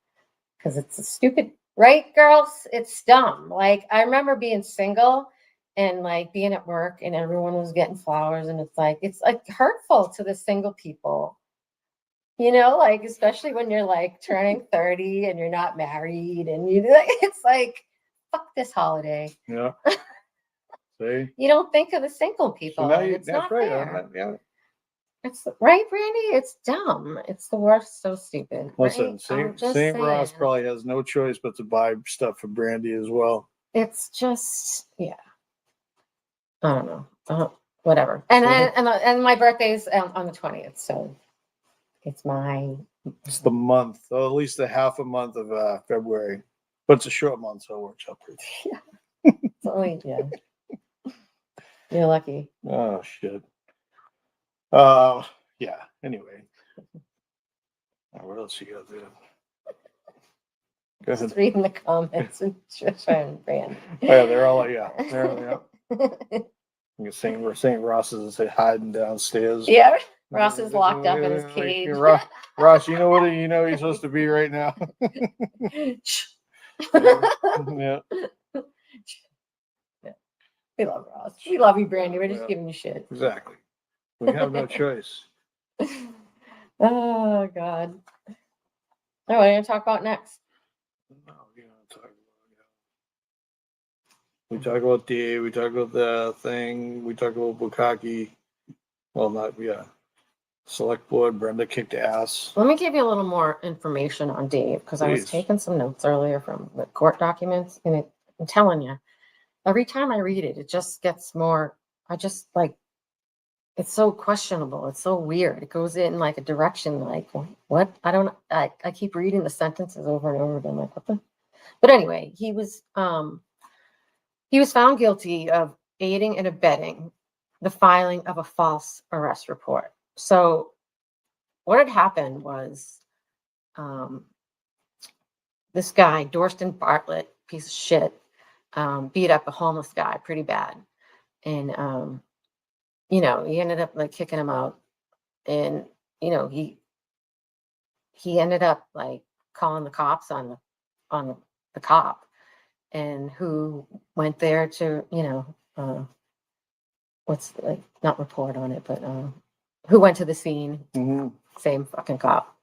Because it's a stupid, right, girls? It's dumb. Like I remember being single and like being at work and everyone was getting flowers, and it's like hurtful to the single people. You know, like especially when you're like turning 30 and you're not married, and it's like, fuck this holiday. Yeah. See. You don't think of the single So people. now and you, it's that's not right. fair. Yeah. It's right, Brandy. It's dumb. It's the worst. So stupid. Listen, right? St. I'm just St. Ross saying. probably has no choice but to buy stuff for Brandy as well. It's just, yeah. I don't know. Whatever. And and my birthday's on the 20th, so it's my. It's the month, or at least a half a month of February, but it's a short month, so it works out pretty. It's only, yeah. You're lucky. Oh shit. Yeah. Anyway, what else you got there? Go Just ahead. reading the comments and Trisha and Brandon. Oh, yeah, they're all, yeah, We're saying Ross is hiding downstairs. Yeah, Ross is locked up in his Like, cage. Ross, you know what you're supposed to be right now. Yeah. We love Ross. We love you, Brandy. We're just Yeah. giving you shit. Exactly. We have no choice. Oh, God. All right, what are you going to talk about next? No, you know, we talk about Dave, we talk about the thing, we talk about Bukaki. Well, not, yeah. Select board, Brenda kicked ass. Let me give you a little more information on Dave, because I was Please. taking some notes earlier from the court documents, and I'm telling you, every time I read it, it just gets more, I just like, it's so questionable. It's so weird. It goes in like a direction, like, what? I keep reading the sentences over and over again, like, what the? But anyway, he was found guilty of aiding and abetting the filing of a false arrest report. So what had happened was, this guy, Dorston Bartlett, piece of shit, beat up a homeless guy pretty bad. And, he ended up like kicking him out. And, he ended up like calling the cops on the cop, and who went there to, what's like, not report on it, but who went to the scene, Mhm. same fucking cop,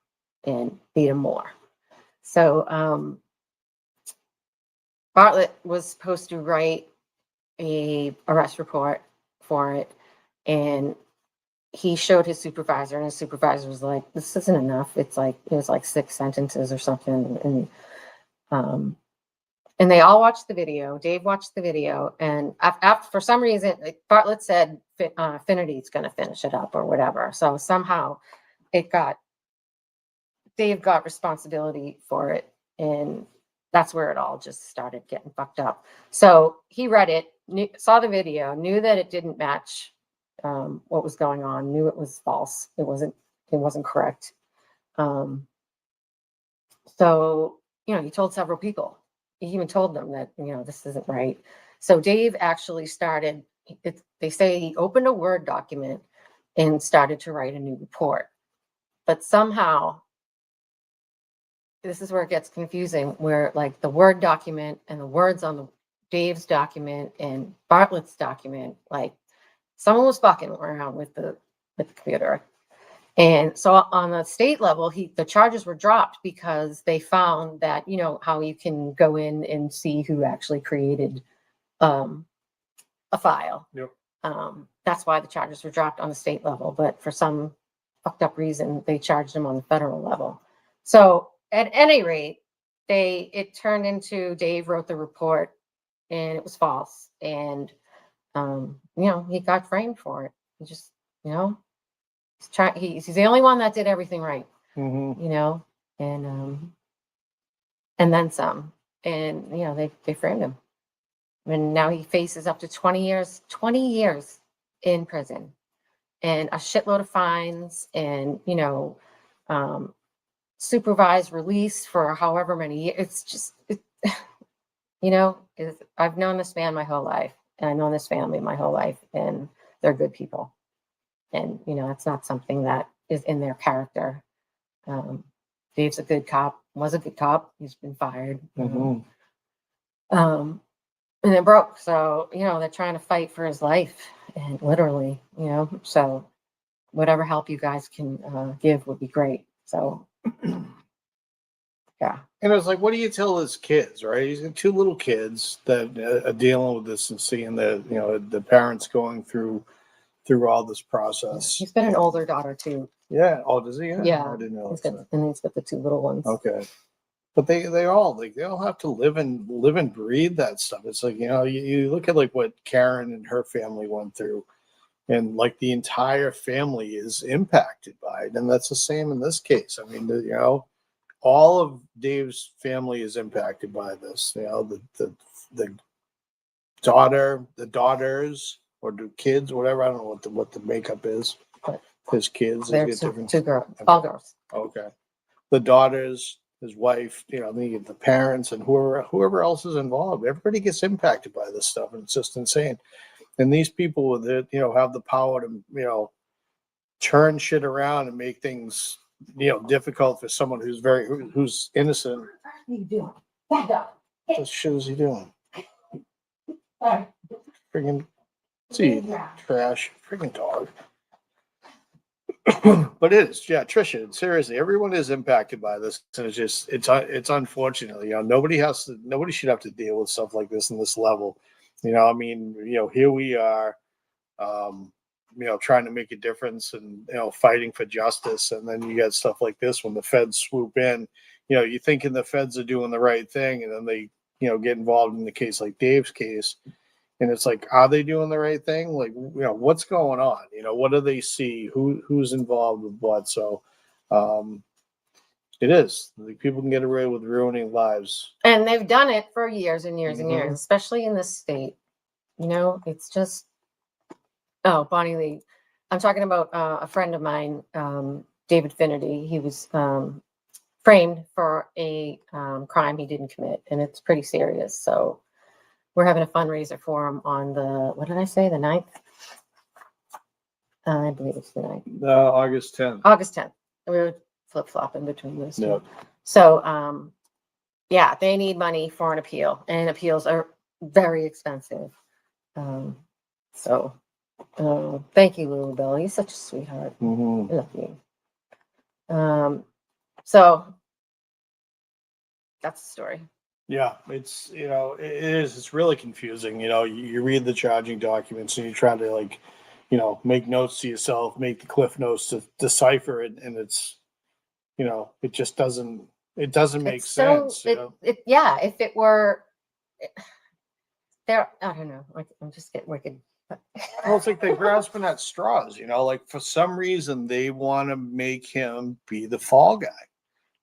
and beat him more. So Bartlett was supposed to write a arrest report for it, and he showed his supervisor, and his supervisor was like, "This isn't enough. It was like 6 sentences or something." And they all watched the video. Dave watched the video, and after, for some reason, like, Bartlett said Finnerty is going to finish it up or whatever. So somehow Dave got responsibility for it, and that's where it all just started getting fucked up. So he read it, saw the video, knew that it didn't match what was going on, knew it was false. It wasn't correct. So, he told several people. He even told them that, this isn't right. So Dave actually started, they say he opened a Word document and started to write a new report. But somehow, this is where it gets confusing, where like the Word document and the words on the Dave's document and Bartlett's document, like someone was fucking around with the computer. And so on the state level, the charges were dropped because they found that, how you can go in and see who actually created a file. Yep. That's why the charges were dropped on the state level. But for some fucked up reason, they charged them on the federal level. So at any rate, it turned into Dave wrote the report, and it was false. And, he got framed for it. He just, he's the only one that did everything right, Mhm. and then some. And, they framed him. And now he faces up to 20 years in prison, and a shitload of fines, and, supervised release for however many years. It's just, I've known this man my whole life, and I've known this family my whole life, and they're good people. And, it's not something that is in their character. Dave's a good cop, was a good cop. He's been fired. Mhm. And it broke. So, they're trying to fight for his life, and literally, so whatever help you guys can give would be great. So, yeah. And it's like, what do you tell his kids, right? He's got 2 little kids that are dealing with this and seeing the parents going through all this process. He's got an older daughter too. Yeah. Oh, does he? Yeah. I didn't know. He's got the 2 little ones. Okay. But they all have to live and breathe that stuff. It's like, you look at like what Karen and her family went through, and like the entire family is impacted by it. And that's the same in this case. I mean, all of Dave's family is impacted by this. The daughters or the kids, whatever. I don't know what the makeup is. But His kids. They're get 2 girls, all girls. Okay. The daughters, his wife, you know, the parents and whoever else is involved. Everybody gets impacted by this stuff, and it's just insane. And these people with it, you know, have the power to, you know, turn shit around and make things, you know, difficult for someone who's innocent. What are you doing? Back up. What the shit is he doing? Sorry. Friggin' see, trash, friggin' dog. But it is, yeah, Trisha, seriously, everyone is impacted by this, and it's unfortunate. You know, nobody should have to deal with stuff like this in this level. You know, I mean, you know, here we are, you know, trying to make a difference and, you know, fighting for justice, and then you got stuff like this when the feds swoop in. You know, you thinking the feds are doing the right thing, and then they, you know, get involved in the case like Dave's case. And it's like, are they doing the right thing? Like, you know, what's going on? You know, what do they see? Who's involved with what? So, it is like people can get away with ruining lives. And they've done it for years and years and Mhm. years, especially in this state. You know, it's just, oh, Bonnie Lee. I'm talking about a friend of mine, David Finnerty. He was framed for a crime he didn't commit, and it's pretty serious. So we're having a fundraiser for him on the, what did I say, the 9th? I believe it's the 9th. August 10th. August 10th. We were flip-flopping between those two. Yep. So, yeah, they need money for an appeal, and appeals are very expensive. So, thank you, Lulu Bell. You're such a sweetheart. Mhm. I love you. So that's the story. Yeah, it's, you know, it's really confusing. You know, you read the charging documents and you try to, like, you know, make notes to yourself, make the cliff notes to decipher it, and it's, you know, it just doesn't make It's so, sense. You know? yeah, if it were there, I don't know. I'm just getting wicked. Well, it's like they're grasping at straws, you know, like for some reason they want to make him be the fall guy,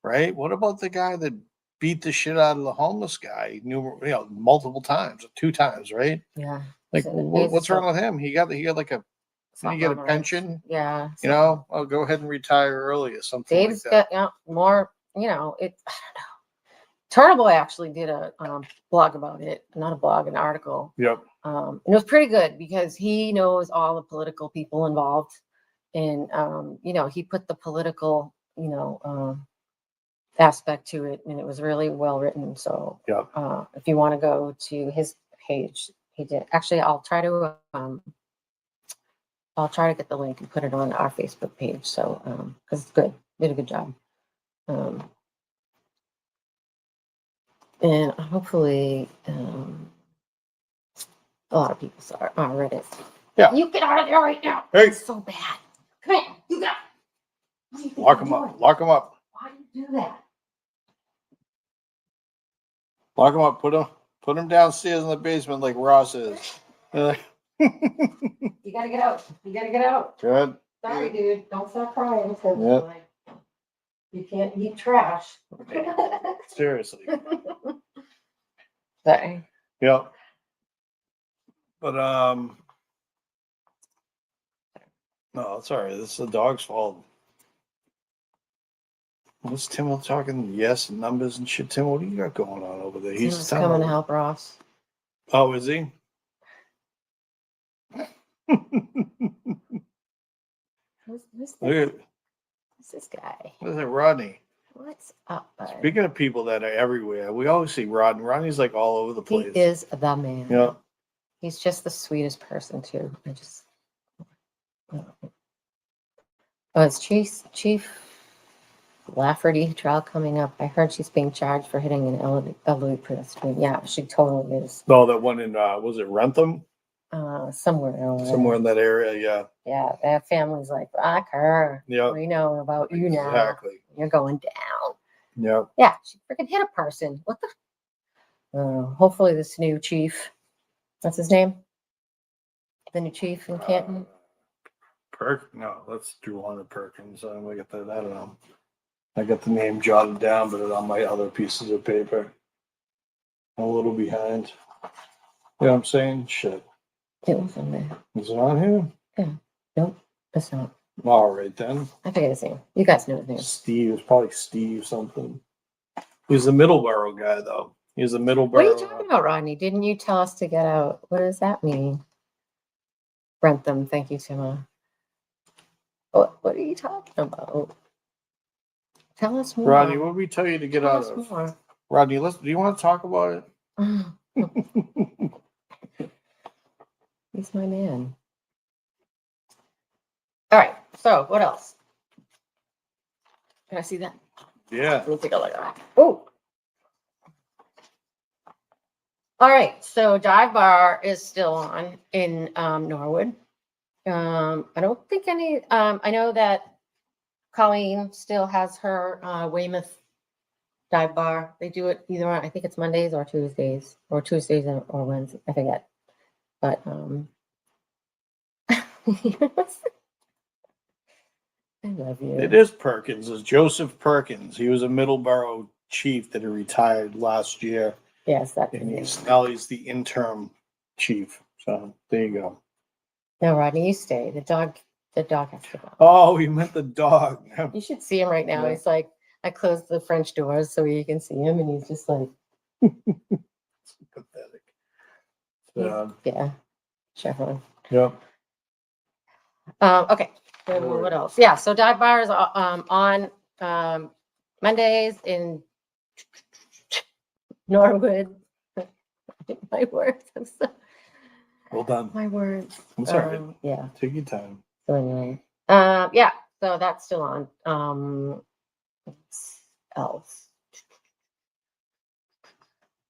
right? What about the guy that beat the shit out of the homeless guy, multiple times, 2 times, right? Yeah. Like, So what's wrong with him? He got like a, did he get a something, right? pension? Yeah. You know, I'll go ahead and retire early or something Dave's like that. got more, I don't know. Turtleboy actually did a blog about it, not a blog, an article. Yep. And it was pretty good because he knows all the political people involved, and you know, he put the political, you know, aspect to it, and it was really well written. So, Yep. if you want to go to his page, he did. Actually, I'll try to get the link and put it on our Facebook page. So, because it's good, did a good job. And hopefully, a lot of people read it. Yeah. You get out of there right now. Hey. It's so bad. Come here. You get out. What do you think Lock you're him up. doing? Lock him up. Why do you do that? Lock him up. Put him downstairs in the basement like Ross is. You gotta get out. You gotta get out. Good. Sorry, dude. Don't stop crying. Because Yeah. like, you can't eat trash. Seriously. Sorry. Yeah. But no, it's all right. This is the dog's fault. What's Tim talking? Yes, numbers and shit. Tim, what do you got going on over there? He's just coming to help Ross. Oh, is he? Who's Look this? at Who's this guy? what is it, Rodney? What's up, bud? Speaking of people that are everywhere, we always see Rodney. Rodney's like all over the He place. is the man. Yeah. He's just the sweetest person too. Oh, it's Chief Lafferty trial coming up. I heard she's being charged for hitting an elderly pedestrian. Yeah, she totally is. No, that one in was it Rentham? Somewhere over there. Somewhere in that area, yeah. Yeah, that family's like, fuck her. Yeah. We know about you now. Exactly. You're going down. Yeah. Yeah, she freaking hit a person. What the? Hopefully this new chief, what's his name? The new chief in Canton. No, let's do one of Perkins. I got that. I don't know. I got the name jotted down, but it's on my other pieces of paper. I'm a little behind. You know what I'm saying? Shit. It was on there. Is it on here? Nope, it's not. All right then. I forget his name. You guys know his name. Steve. It's probably Steve something. He's the Middleborough guy, though. He's the Middleborough. What are you talking about, Rodney? Didn't you tell us to get out? What does that mean? Brentham, thank you, Tima. What are you talking about? Tell us more. Rodney, what did we tell you to get Tell out us of? more. Rodney, do you want to talk about it? He's my man. All right, so what else? Can I see that? Yeah. Let me take a look at that. Oh. All right, so Dive Bar is still on in Norwood. I don't think I know that Colleen still has her Weymouth Dive Bar. They do it either on, I think it's Mondays or Tuesdays or Wednesdays, I forget. But I love you. It is Perkins. It's Joseph Perkins. He was a Middleborough chief that he retired last year. Yes, that's And amazing. now he's the interim chief. So there you go. No, Rodney, you stay. The dog has to go. Oh, you meant the dog. You should see him right now. Yeah. He's like, I closed the French doors so you can see him, and he's just like, Pathetic. yeah, Chevron. Yep. Okay, so Lord. what else? Yeah, so Dive Bar is on Mondays in Norwood. My words, I'm so, Well done. my words. It's all right. Yeah. Take your time. So anyway, yeah, so that's still on. What else?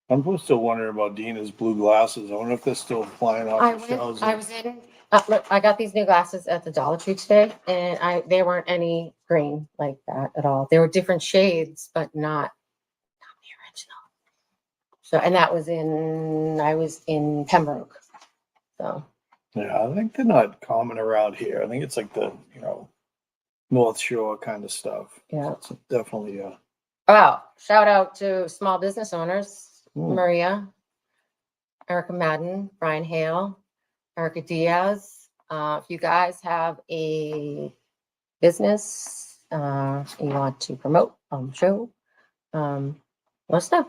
I'm still wondering about Dina's blue glasses. I wonder if they're still flying off the shelves. I was in. Look, I got these new glasses at the Dollar Tree today, and they weren't any green like that at all. They were different shades, but not the original. So, and I was in Pembroke. So, Yeah, I think they're not common around here. I think it's like the, North Shore kind of stuff. yeah. It's definitely Oh, shout out to small business owners, Mm. Maria, Erica Madden, Brian Hale, Erica Diaz. If you guys have a business you want to promote on the show, let us know.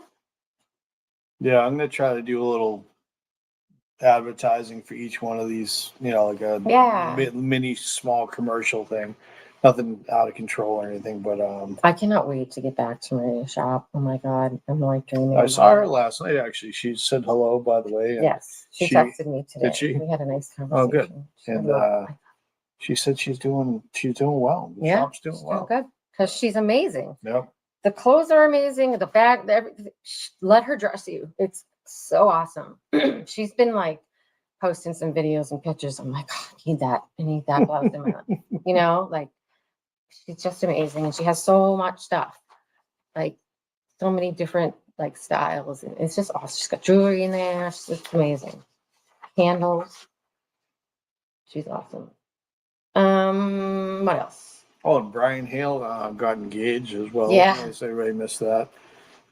Yeah, I'm gonna try to do a little advertising for each one of these, like a Yeah. mini small commercial thing. Nothing out of control or anything, but I cannot wait to get back to my shop. Oh my God, I'm like dreaming. I saw her about it. last night actually. She said hello, by the way. And Yes, she texted me today. she? We had a nice conversation. Oh, good. She And, said, "Look, she said she's doing well. The yeah, shop's doing she's doing well. good because she's amazing. Yep. The clothes are amazing. The bag, everything. Let her dress you. It's so awesome. She's been like posting some videos and pictures. I'm like, oh, I need that blouse in my life. Like she's just amazing, and she has so much stuff, like so many different like styles, and it's just awesome. She's got jewelry in there. It's just amazing. Candles. She's awesome. What else? Oh, and Brian Hale got engaged as well. Yeah. I guess everybody missed that.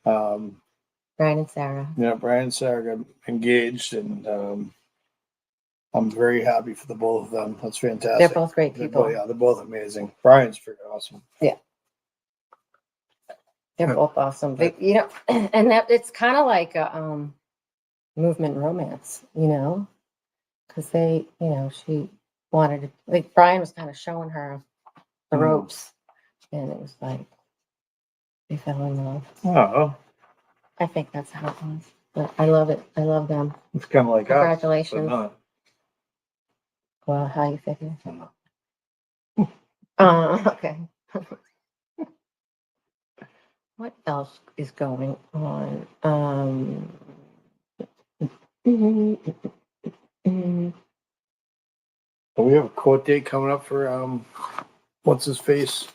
Brian and Sarah. Yeah, Brian and Sarah got engaged, and I'm very happy for the both of them. That's fantastic. They're both great They're people. they're both amazing. Brian's pretty awesome. They're both awesome. And that it's kind of like a movement romance, because she wanted to, like Brian was kind of showing her the Mhm. ropes, and it was like they fell in love. Oh, I think that's how it was. But I love it. I love them. it's kind of like us, but Congratulations. not. Well, how you figure? Okay. What else is going on? We have a court date coming up for what's his face?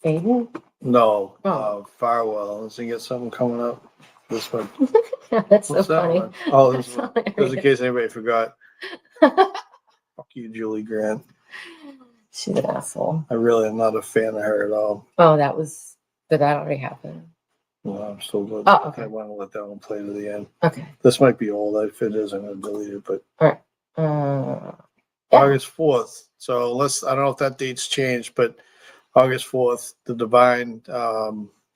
Aiden? No, Oh. Farwell. Does he get something coming up this one? That's so What's that funny. one? Oh, this That's one. Just in hilarious. case anybody forgot. Fuck you, Julie Grant. She's an asshole. I really am not a fan of her at all. Oh, did that already happen? No, I'm still good. Oh, okay. I want to let that one play to the end. Okay. This might be old. If it is, I'm going to delete it. But Yeah. August 4th. So I don't know if that date's changed, but August 4th, the Divine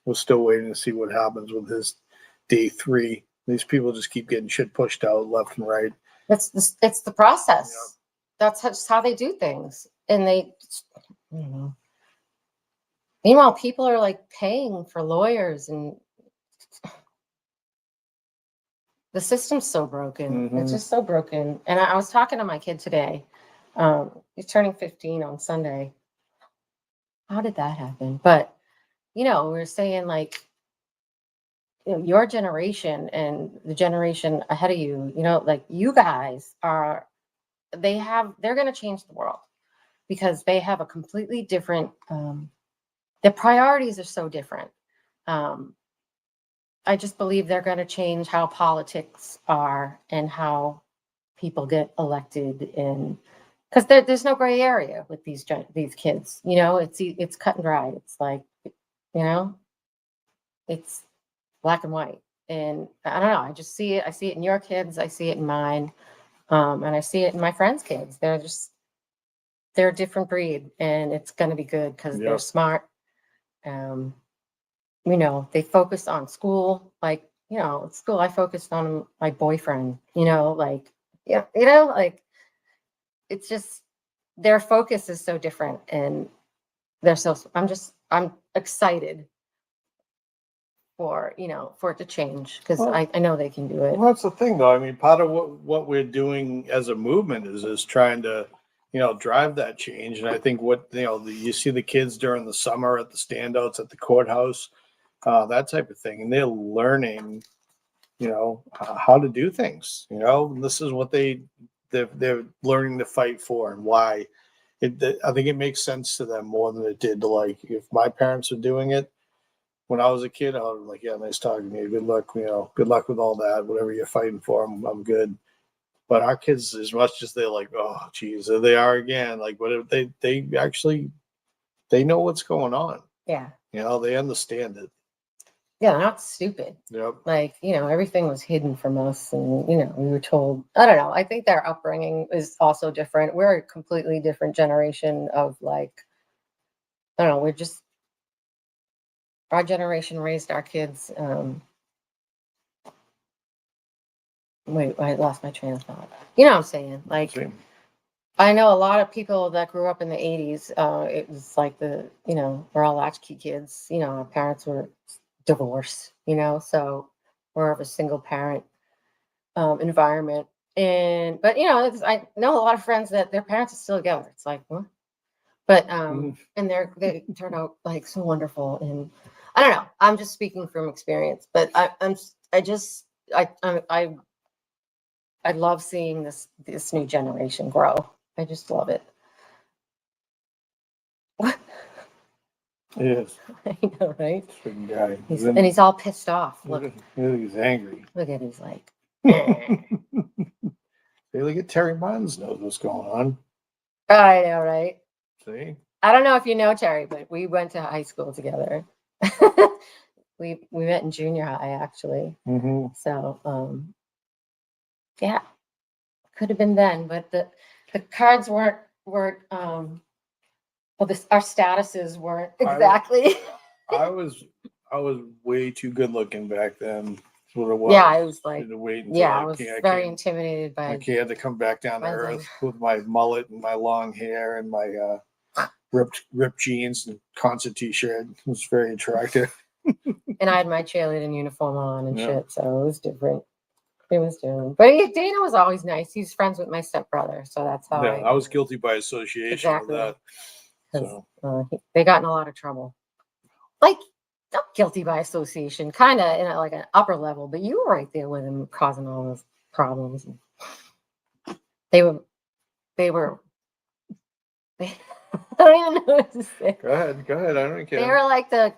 we're still waiting to see what happens with his day 3. These people just keep getting shit pushed out left and right. It's the process. That's just how they do things. And they, you know. Meanwhile, people are like paying for lawyers, and the system's so broken. It's just so broken. And I was talking to my kid today. He's turning 15 on Sunday. How did that happen? But, you know, we were saying like, you know, your generation and the generation ahead of you, you know, like you guys are, they're going to change the world because they have a completely different, the priorities are so different. I just believe they're going to change how politics are and how people get elected, and because there's no gray area with these kids, you know, it's cut and dry. It's like, you know, it's black and white. And I don't know, I just see it. I see it in your kids. I see it in mine. And I see it in my friends' kids. They're a different breed, and it's going to be good because they're smart. You know, they focus on school. Like, you know, at school, I focused on my boyfriend, you know, like, yeah, you know, like, it's just, their focus is so different, and I'm excited for, you know, for it to change, because I know they can do it. Well, that's the thing, though. I mean, part of what we're doing as a movement is trying to, you know, drive that change. And I think you see the kids during the summer at the standouts at the courthouse, that type of thing, and they're learning, you know, how to do things. You know, and this is what they're learning to fight for and why. I think it makes sense to them more than it did to, like, if my parents are doing it when I was a kid, I was like, yeah, nice talking to you. Good luck, you know, good luck with all that. Whatever you're fighting for, I'm good. But our kids, as much as they're like, oh, geez, there they are again. Like, whatever, they actually, they know what's going on. Yeah. You know, they understand it. Yeah, they're not stupid. Yep. Like, you know, everything was hidden from us, and, you know, we were told, I don't know, I think their upbringing is also different. We're a completely different generation of, like, I don't know, our generation raised our kids. Wait, I lost my train of thought. You know what I'm saying? Like, I know a lot of people that grew up in the 80s. It was like you know, we're all latchkey kids. You know, our parents were divorced, you know, so we're of a single parent environment. But, you know, I know a lot of friends that their parents are still together. It's like, what? But, and they turn out like so wonderful. And I don't know, I'm just speaking from experience, but I love seeing this new generation grow. I just love it. What? Yes. I know, right? Freaking guy. He's all pissed off. Look, He's angry. look at he's like. Hey, look at Terry Buns knows what's going on. I know, right? See? I don't know if you know Terry, but we went to high school together. We met in junior high, actually. Mm-hmm. So, yeah, could have been then, but the cards weren't well, our statuses weren't exactly. I was way too good looking back then. That's what it was. Yeah, I was like, I was very intimidated by. I had to come back down to by earth with my mullet and my long hair and my ripped jeans and concert t-shirt. It was very attractive. And I had my cheerleading uniform on and shit, so it was different. It was different. But Dana was always nice. He's friends with my stepbrother, so that's how I was guilty by association with that. So they got in a lot of trouble. Like, not guilty by association, kind of in like an upper level, but you were right there with him causing all those problems. They were I don't even know what to say. Go ahead. I don't care. They were like the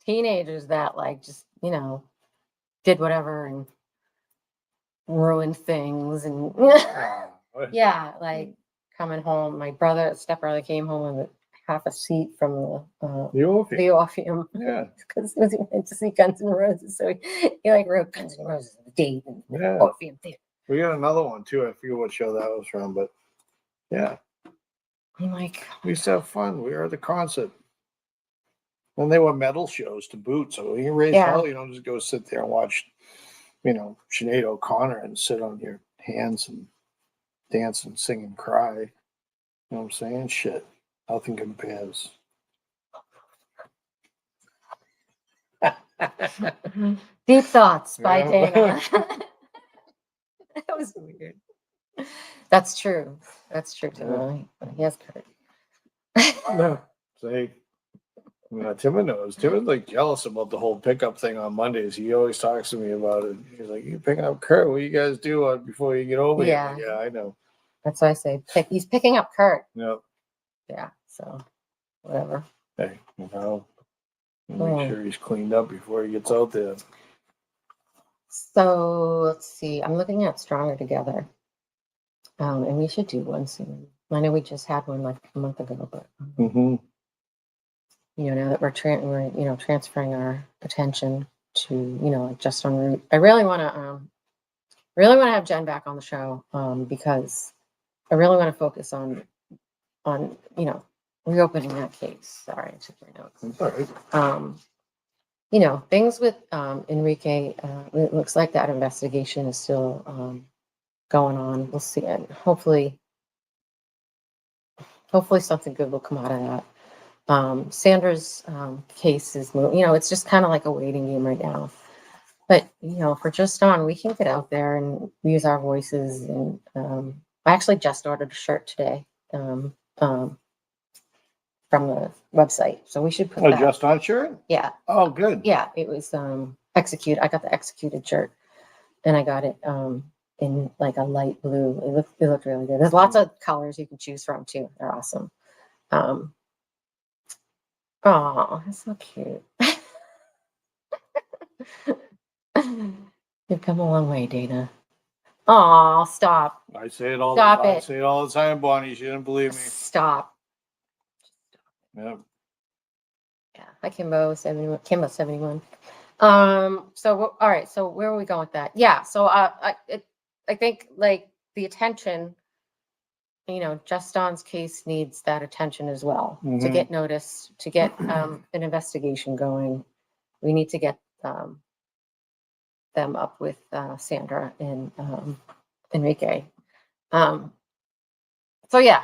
teenagers that, like, just, you know, did whatever and ruined things. And yeah, like coming home, my stepbrother came home with half a seat from the Orpheum. Yeah. Because he went to see Guns N' Roses. So he like wrote Guns N' Roses the date and Orpheum Theater. We got another one too. I forget what show that was from, but yeah. I'm like, we used to have fun. We were at the concert. And they were metal shows to boot, so you can raise Yeah. hell. You don't just go sit there and watch, Sinead O'Connor and sit on your hands and dance and sing and cry. You know what I'm saying? Shit, nothing compares. Deep Thoughts by Yeah. Dana. That was weird. That's true. That's true, Tim. Yes, Kurt. No, say, Tim knows. Tim is like jealous about the whole pickup thing on Mondays. He always talks to me about it. He's like, "You picking up Kurt? What you guys do before you get over here?" I'm like, yeah, I know. That's why I say he's picking up Kurt. Yep. Yeah, so whatever. Hey, make Yeah. sure he's cleaned up before he gets out there. So let's see. I'm looking at Stronger Together. And we should do one soon. I know we just had one like a month ago, but Mm-hmm. now that we're transferring our attention to like just on route. I really want to have Jen back on the show because I really want to focus on reopening that case. Sorry, I took your notes. That's all right. Things with Enrique. It looks like that investigation is still going on. We'll see, and hopefully something good will come out of that. Sandra's case is, it's just kind of like a waiting game right now. But for Just On, we can get out there and use our voices. And I actually just ordered a shirt today from the website, so we should put Oh, that. Just On shirt? Yeah. Oh, good. Yeah, it was execute. I got the executed shirt, and I got it in like a light blue. It looked really good. There's lots of colors you can choose from too. They're awesome. Oh, that's so cute. You've come a long way, Dana. Oh, stop. I say it all. Stop I it. say it all the time, Bonnie. She didn't believe me. Stop. Yeah. Yeah, hi Kimbo 71. Kimbo 71. So all right. So where are we going with that? Yeah. So I think like the attention. Just Don's case needs that attention as well to Mhm. get noticed, to get an investigation going. We need to get them up with Sandra and Enrique. So yeah,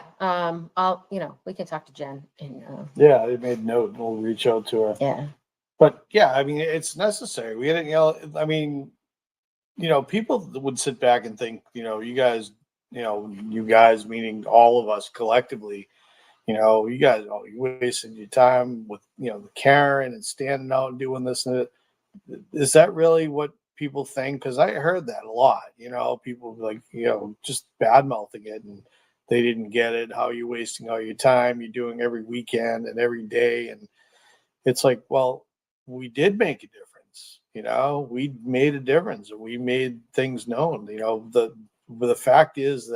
we can talk to Jen and Yeah, they made note. We'll reach out to her. yeah. But yeah, I mean, it's necessary. We didn't yell. I mean, people would sit back and think, you guys, you guys meaning all of us collectively, you guys, you wasted your time with, the Karen and standing out and doing this and that. Is that really what people think? Because I heard that a lot. People like, just bad mouthing it and they didn't get it. How are you wasting all your time? You're doing every weekend and every day. And it's like, well, we did make a difference. We made a difference and we made things known. The fact is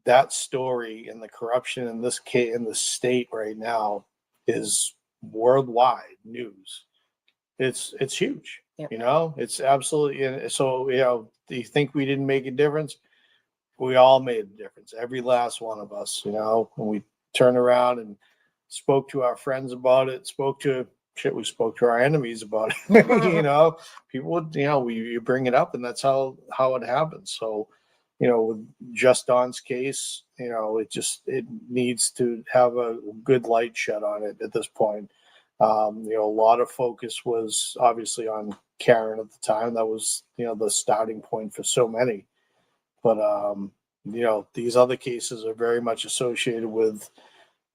that story and the corruption in this case in the state right now is worldwide news. It's huge. Yep. It's absolutely. And so, do you think we didn't make a difference? We all made a difference. Every last one of us, when we turned around and spoke to our friends about it, we spoke to our enemies about it. People would, you bring it up and that's how it happens. So, with Just Don's case, it needs to have a good light shed on it at this point. A lot of focus was obviously on Karen at the time. That was, the starting point for so many. But, these other cases are very much associated with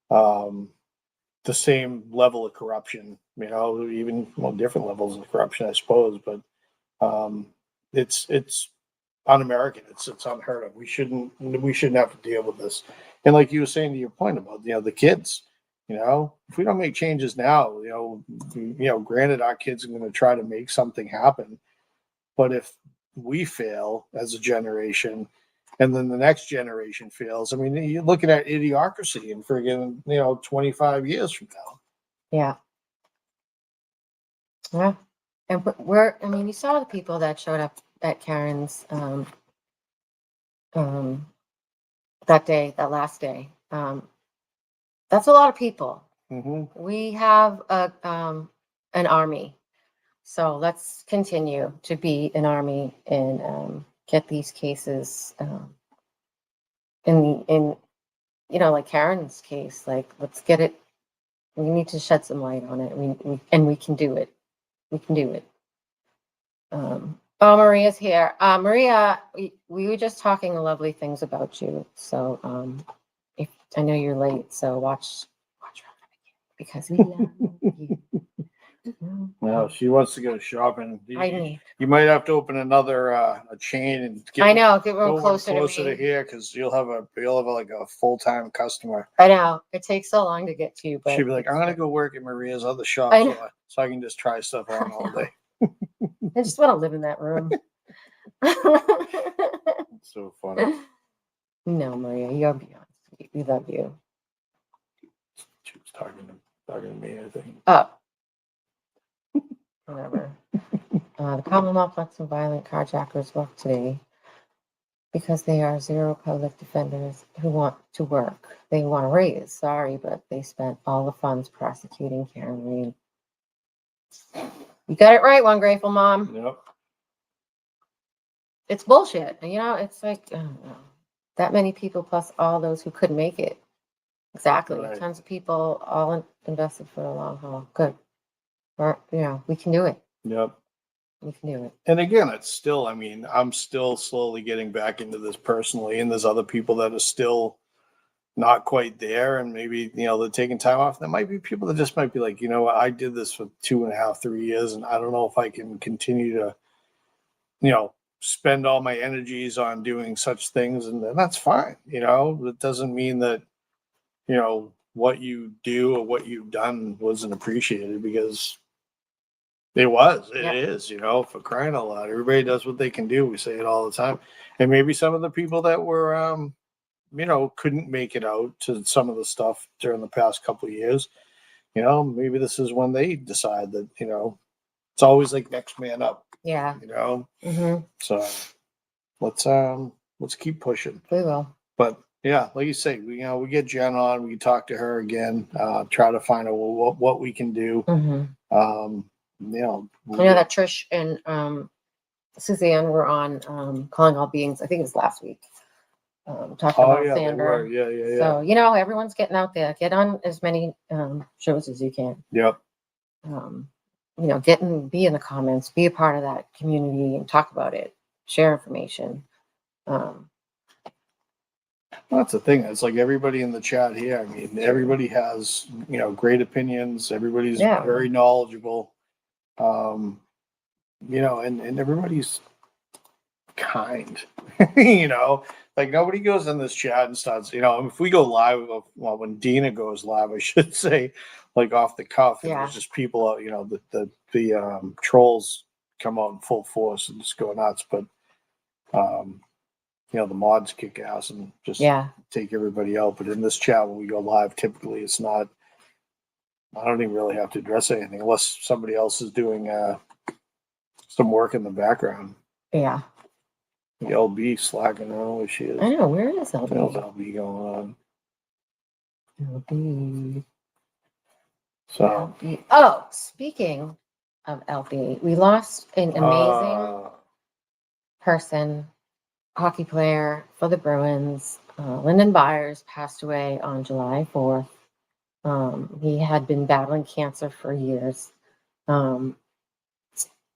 the same level of corruption, even different levels of corruption, I suppose. But it's un-American. It's unheard of. We shouldn't have to deal with this. And like you were saying to your point about, the kids, if we don't make changes now, granted our kids are going to try to make something happen. But if we fail as a generation and then the next generation fails, I mean, you're looking at idiocracy in friggin', 25 years from now. Yeah. Yeah. And you saw the people that showed up at Karen's that last day. That's a lot of people. We have an army. So let's continue to be an army and get these cases in like Karen's case, like let's get it. We need to shed some light on it. We can do it. We can do it. Oh, Maria's here. Maria, we were just talking lovely things about you. So if I know you're late, so watch because we love you. Well, she wants to go shopping. I need. You might have to open another a chain and I know. Get go real closer closer to to me. here because you'll have like a full-time customer. I know. It takes so long to get to you, but She'd be like, I'm gonna go work at Maria's other shop I know. so I can just try stuff on all day. I just want to live in that room. It's so funny. No, Maria, you're beyond sweet. We love you. She was talking to me, I think. Oh, whatever. The Commonwealth let some violent carjackers work today because they are zero public defenders who want to work. They want to raise. Sorry, but they spent all the funds prosecuting Karen Reed. You got it right, one grateful mom. Yep. It's bullshit. It's like, I don't know, that many people plus all those who couldn't make it. Exactly. Right. Tons of people all invested for the long haul. Good. We can do it. Yep. We can do it. And again, it's still, I'm still slowly getting back into this personally, and there's other people that are still not quite there, and maybe, they're taking time off. There might be people that just might be like, I did this for 2.5, 3 years, and I don't know if I can continue to, spend all my energies on doing such things, and that's fine. It doesn't mean that, what you do or what you've done wasn't appreciated, because it is, for crying out loud. Everybody does what they can do. We say it all the time. And maybe some of the people that were, couldn't make it out to some of the stuff during the past couple of years, maybe this is when they decide that, it's always like next man up, Yeah. So let's keep pushing. We will. But yeah, like you say, we get Jen on, we talk to her again, try to find out what we can do. I know that Trish and Suzanne were on Calling All Beings. I think it was last week. Talking about yeah, they Sandra. were. Yeah. So, everyone's getting out there. Get on as many shows as you can. Yep. Be in the comments, be a part of that community and talk about it, share information. That's the thing. It's like everybody in the chat here. Everybody has, great opinions. Everybody's very knowledgeable. And everybody's kind, like nobody goes in this chat and starts, if we go live, well, when Dina goes live, I should say, like off the cuff, and there's just people out, the trolls come out in full force and just go nuts. But, the mods kick ass and just take everybody out. But in this chat, when we go live, typically it's not, I don't even really have to address anything unless somebody else is doing some work in the background. Yeah. The LB slacking around where she is. I know. Where is LB? How's LB going on? LB. So. LB. Oh, speaking of LB, we lost an amazing person, hockey player for the Bruins. Lyndon Byers passed away on July 4th. He had been battling cancer for years.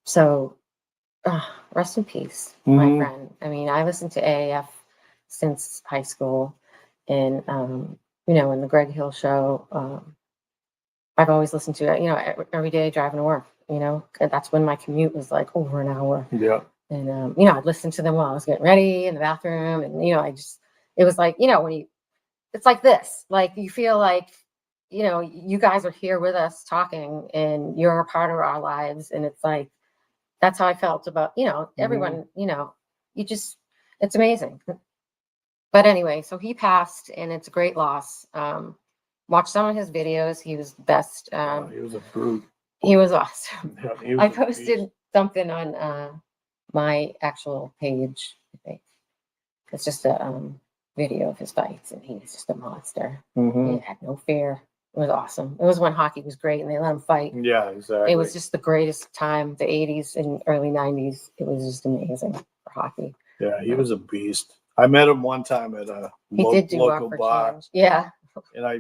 So rest in peace, my friend. I listened to AAF since high school, and in the Greg Hill show, I've always listened to it, every day driving to work, and that's when my commute was like over an hour. Yeah. And I'd listen to them while I was getting ready in the bathroom, and it was like, it's like this, like you feel like, you guys are here with us talking, and you're a part of our lives, and it's like, that's how I felt about, everyone, it's amazing. But anyway, so he passed, and it's a great loss. Watch some of his videos. He was the best. He was a brute. He was awesome. Yeah, he was I a posted beast. something on my actual page, I think. It's just a video of his fights, and he was just a monster. He had no fear. It was awesome. It was when hockey was great and they let him fight. Yeah, exactly. It was just the greatest time, the 80s and early 90s. It was just amazing for hockey. Yeah, he was a beast. I met him one time at a He did do local Walk for bar, Change. Yeah. and I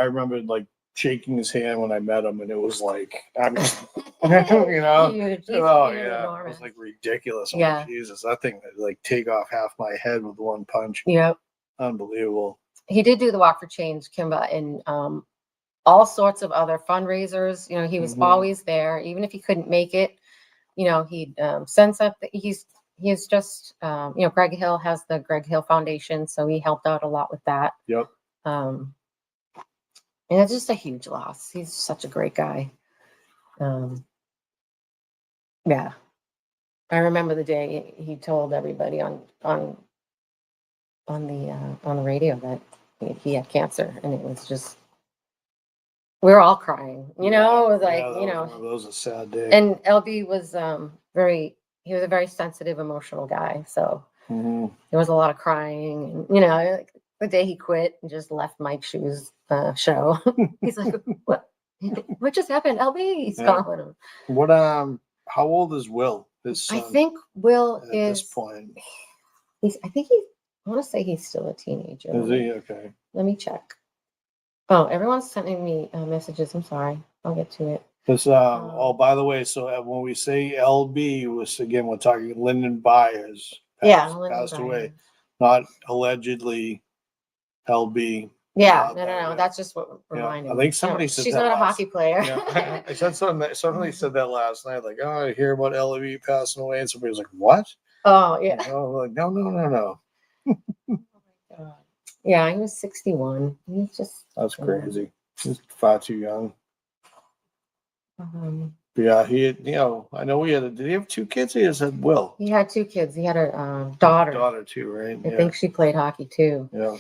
remember like shaking his hand when I met him, and it was like, I'm, you know, Huge. He's oh huge, yeah, it enormous. was like ridiculous. I'm Yeah. like, Jesus, that thing would like take off half my head with one punch. Yep. Unbelievable. He did do the Walk for Change, Kimba, and all sorts of other fundraisers. You know, he was Mhm. always there, even if he couldn't make it. You know, he'd send something. He's just you know, Greg Hill has the Greg Hill Foundation, so he helped out a lot with that. Yep. And it's just a huge loss. He's such a great guy. Yeah, I remember the day he told everybody on the radio that he had cancer, and it was just, we were all crying. You know, it was like, Yeah, you that know, was one of those a sad day. and LB was he was a very sensitive, emotional guy. So Mhm. there was a lot of crying, and you know, like the day he quit and just left Mike Shoe's show, he's like, what just happened? LB, he's Yeah. calling him. What how old is Will? His son, I think Will at this is, point. I want to say he's still a teenager. Is he okay? Let me check. Oh, everyone's sending me messages. I'm sorry. I'll get to it. Because oh, by the way, so when we say LB, was again we're talking Lyndon Byers. Lyndon Passed away, Byers. not allegedly LB. Yeah, no. way. That's just what Yeah, reminded I me. think somebody said she's that not a last- hockey player. Yeah, I said something. Somebody said that last night. Like, oh, I hear about LB passing away, and somebody was like, "What?" Oh yeah. You know, like, no. Yeah, he was 61. He's just That's crazy. He's far too young. um, But yeah, he had, you know, I know he had. Did he have two kids? He just had Will. he had two kids. He had a daughter. Daughter too, right? I think she played hockey too. Yeah.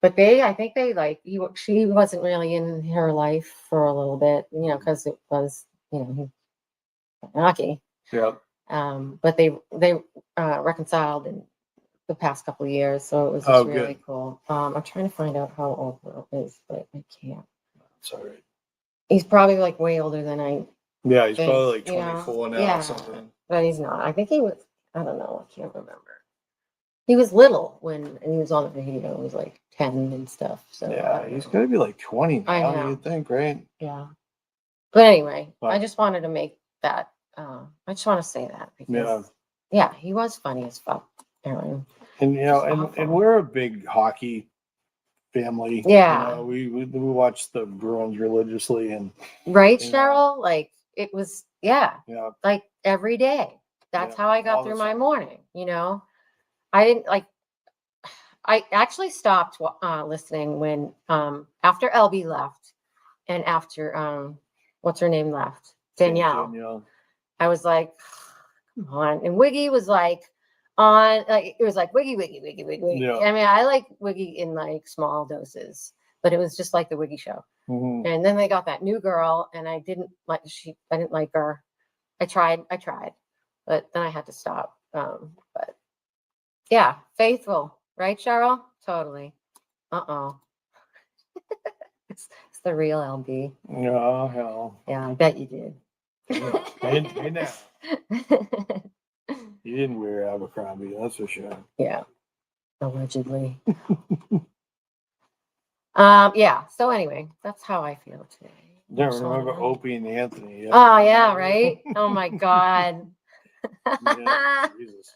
But I think they like she wasn't really in her life for a little bit, you know, because it was, you know, he hockey. Yeah. But they reconciled in the past couple of years, so it was Oh, just really good. cool. I'm trying to find out how old Will is, but I can't. Sorry. He's probably like way older than I Yeah, he's think, probably like you know? 24 now Yeah. or something. But he's not. I think he was, I don't know, I can't remember. He was little when he was on the radio. He was like 10 and stuff. So I Yeah, don't he's know. gonna be like 20 I now, know. you'd think, right? Yeah. But anyway, I But- just wanted to make that, I just want to say that because, Yeah. yeah, he was funny as fuck, Aaron. And you know, It's and awful. we're a big hockey family. Yeah. You know, we watch the Bruins religiously, and Right, Yeah. Cheryl? Like it was, yeah, you know, like every day. That's Yeah, how I all got the through my time. morning, you know? I didn't like, I actually stopped listening when, after LB left and after, what's her name left? Danielle. I was like, come on. And Wiggy was like on, like, it was like Wiggy. Yeah. I mean, I like Wiggy in like small doses, but it was just like the Wiggy show. Mhm. And then they got that new girl, and I didn't like her. I tried, but then I had to stop. But yeah, faithful, right, Cheryl? Totally. Uh-oh. It's the real LB. Yeah, hell. Yeah, I bet you did. Hey now. You didn't wear Abercrombie, that's for sure. Yeah, allegedly. Yeah. So anyway, that's how I feel today. Don't So remember annoying. Opie and Anthony. Yeah. Oh yeah, right. Oh my God. Yeah, Jesus.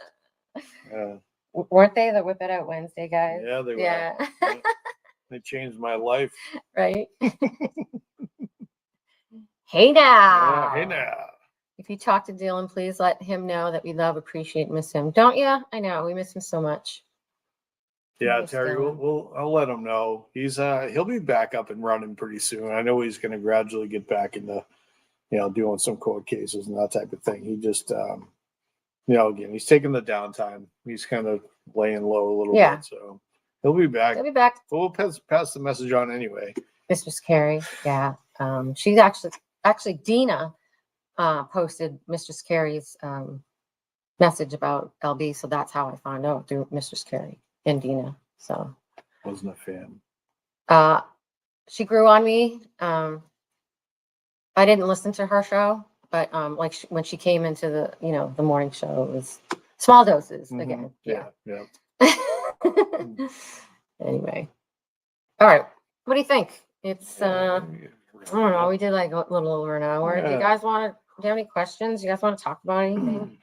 Yeah. Weren't they the Whip It Out Wednesday guys? Yeah, they were. Yeah. Yeah. They changed my life. Right. Hey now. Hey now. If you talk to Dylan, please let him know that we love, appreciate, miss him. Don't you? I know we miss him so much. Yeah, Miss Terry, Dylan. I'll let him know. He'll be back up and running pretty soon. I know he's gonna gradually get back into, you know, doing some court cases and that type of thing. He just you know, again, he's taking the downtime. He's kind of laying low a little Yeah. bit. So he'll be back. He'll be back. But we'll pass the message on anyway. Mistress Carrie. Yeah. She's actually Dina posted Mistress Carrie's message about LB. So that's how I found out through Mistress Carrie and Dina. So Wasn't a fan. she grew on me. I didn't listen to her show, but like when she came into the morning show, it was small doses again. Yeah, yeah. Anyway, all right. What do you think? It's I don't know. We did like a little over an hour. Do you Yeah. guys want to? Do you have any questions? You guys want to talk about anything?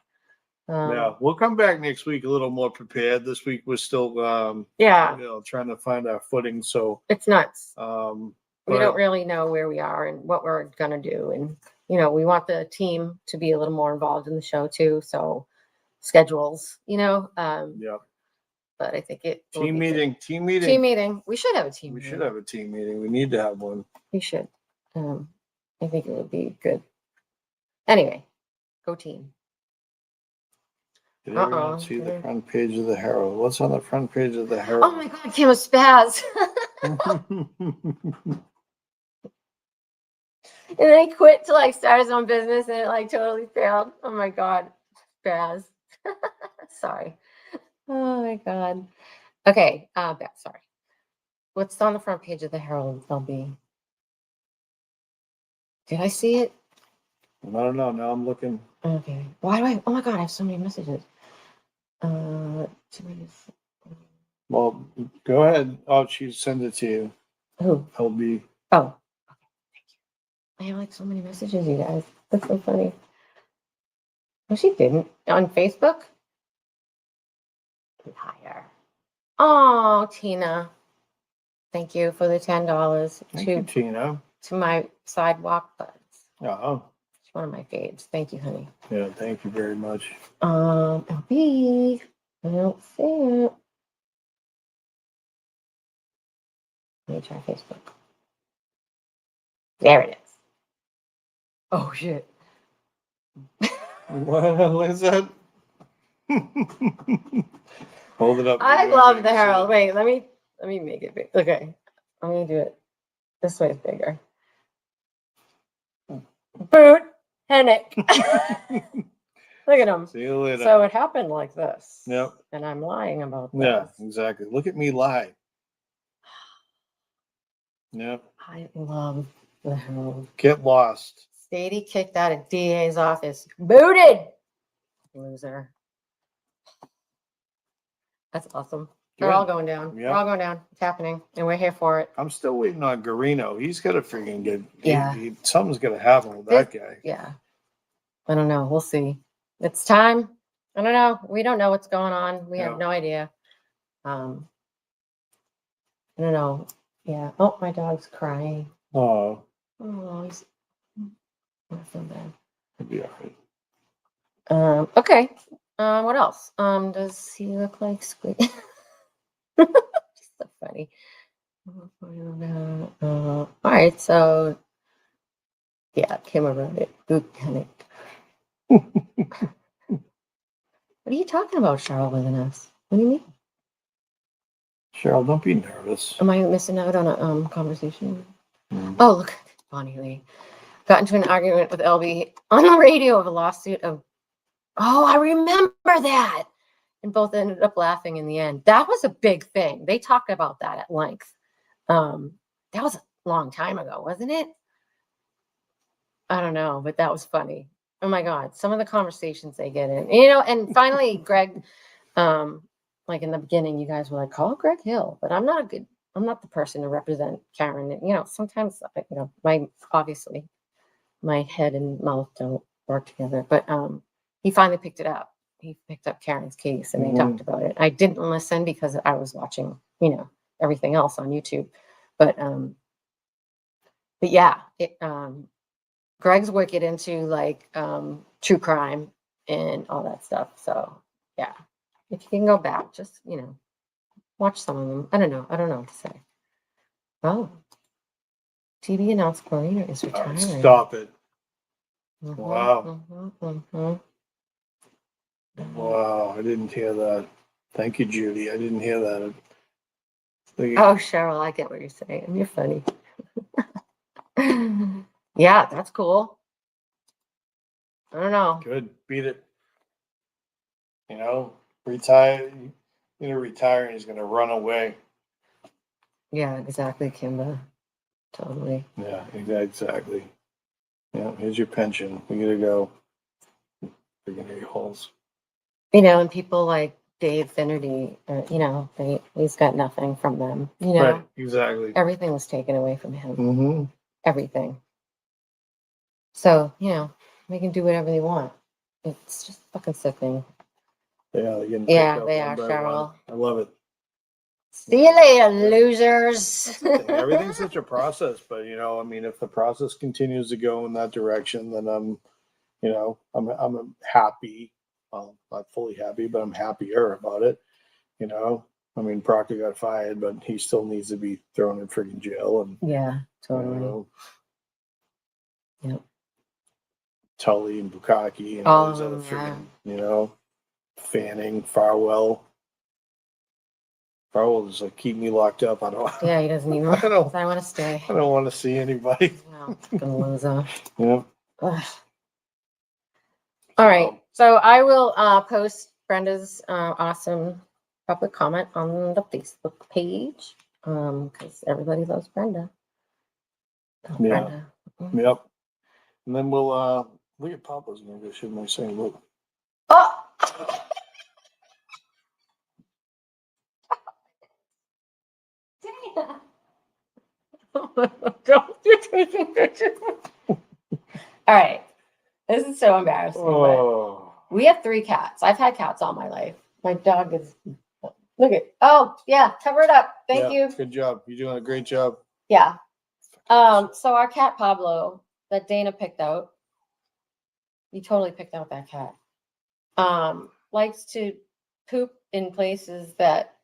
Yeah, we'll come back next week a little more prepared. This week we're still, Yeah, trying to find our footing. So, it's nuts. We but don't really know where we are and what we're gonna do, and we want the team to be a little more involved in the show too. So schedules, yeah, but I think it will team be good. meeting, team meeting. Team meeting. We should have a team We meeting. should have a team meeting. We need to have one. We should. I think it would be good. Anyway, go team. Did everyone Uh-oh. see the front page of the Herald? What's on the front page of the Oh Herald? my God, Kim was spaz. And then he quit to like start his own business and it like totally failed. Oh my God, spaz. Sorry. Oh my God. Okay, Beth, sorry. What's on the front page of the Herald, LB? Did I see it? I don't know. Now I'm looking. Okay. Why do I? Oh my God, I have so many messages. Well, go ahead. Oh, she sent it to you. Who? LB. Oh, okay. Thank you. I have like so many messages, you guys. That's so funny. No, she didn't. On Facebook? Liar. Oh, Tina. Thank you for the $10 Thank you, Tina. to my sidewalk buds. Oh, It's one of my faves. Thank you, honey. yeah. Thank you very much. LB. I don't see it. Let me try Facebook. There it is. Oh shit. What is that? Hold it up. I love the Herald. Wait, let me make it big. Okay. I'm gonna do it. This way is bigger. Boot Hennick. Look at him. See you later. So it happened like this. Yep. And I'm lying about this. Yeah, exactly. Look at me lie. Yep. I love the Herald. Get lost. Stady kicked out of DA's office. Booted. Loser. That's awesome. They're all Good. going down. Yeah. We're all going down. It's happening. And we're here for it. I'm still waiting on Garino. He's got to freaking get. Yeah. Something's gonna happen with that guy. Yeah. I don't know. We'll see. It's time. I don't know. We don't know what's going on. We have Yeah. no idea. I don't know. Yeah. Oh, my dog's crying. Oh, Oh, he's. I feel bad. it'll be all right. Okay. What else? Does he look like Squid? Just so funny. All right. So, yeah, Kim around it. Boot panic. What are you talking about, Cheryl, with us? What do you mean? Cheryl, don't be nervous. Am I missing out on a conversation? Mm. Oh, look, Bonnie Lee got into an argument with LB on the radio of a lawsuit of. Oh, I remember that. And both ended up laughing in the end. That was a big thing. They talked about that at length. That was a long time ago, wasn't it? I don't know, but that was funny. Oh my God, some of the conversations they get in, and finally, Greg, like in the beginning, you guys were like, call Greg Hill, but I'm not the person to represent Karen. Sometimes, obviously my head and mouth don't work together, but he finally picked it up. He picked up Karen's case and they talked about it. I didn't listen because I was watching, everything else on YouTube, but yeah, Greg's wicked into like true crime and all that stuff. So yeah, if you can go back, just watch some of them. I don't know what to say. Oh, TV announced Corina is retiring. Stop it. Mhm, Wow. mhm. Wow, I didn't hear that. Thank you, Judy. I didn't hear that. Oh, Cheryl, I get what you're saying. You're funny. Yeah, that's cool. I don't know. Good. Beat it. Retire. Retire and he's going to run away. Yeah, exactly, Kimba. Totally. Yeah, exactly. Yeah, here's your pension. We gotta go. Freaking a-holes. You know, and people like Dave Finnerty, you know, he's got nothing from them. You know, Right, exactly. everything was taken away from him. Mm-hmm. Everything. So, you know, they can do whatever they want. It's just fucking sickening. Yeah, they're getting Yeah, picked up they one are, by Cheryl. one. I love it. See you later, losers. That's the thing. Everything's such a process, but you know, I mean, if the process continues to go in that direction, then I'm happy. Well, not fully happy, but I'm happier about it. You know, I mean, Proctor got fired, but he still needs to be thrown in freaking jail, and Yeah, you totally. know, Yep. Tully and Bukaki and All all these of other them, yeah. freaking, you know, Fanning, Farwell. Farwell just like keep me locked up. I don't. Yeah, he doesn't even. I don't. I want to stay. I don't want to see anybody. No, fucking loser. Yeah. Ugh. All right, so I will post Brenda's awesome public comment on the Facebook page because everybody loves Brenda. Oh, Yeah. Brenda. Yep. And then we'll look at Papa's gonna go shoot my saying, look. Oh! Dana. Don't you're taking pictures. All right. This is so embarrassing. But Oh. we have 3 cats. I've had cats all my life. My dog is look at yeah, cover it up. Thank Yeah, you. good job. You're doing a great job. Yeah. So our cat Pablo that Dana picked out, you totally picked out that cat. Likes to poop in places that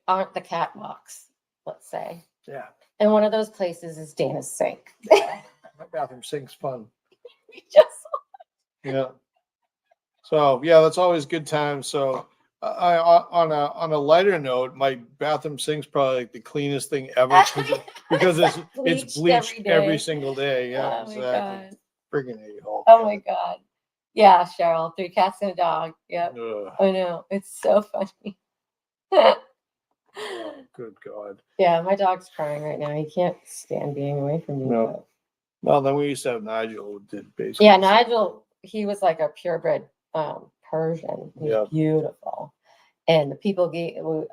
aren't the cat box, let's say. Yeah. And one of those places is Dana's sink. My bathroom sink's fun. We just Yeah. So yeah, that's always good times. So I on a lighter note, my bathroom sink's probably like the cleanest thing ever because it's bleached every single day. Yeah, Oh my exactly. God. Friggin' a-hole. Oh my God. Yeah, Cheryl, 3 cats and a dog. Yep. Ugh. I know. It's so funny. Good God. Yeah, my dog's crying right now. He can't stand being away from me. No. but- Well, then we used to have Nigel who did basically. Yeah, the same Nigel, he was like a purebred Persian. He was Yeah. beautiful. And the people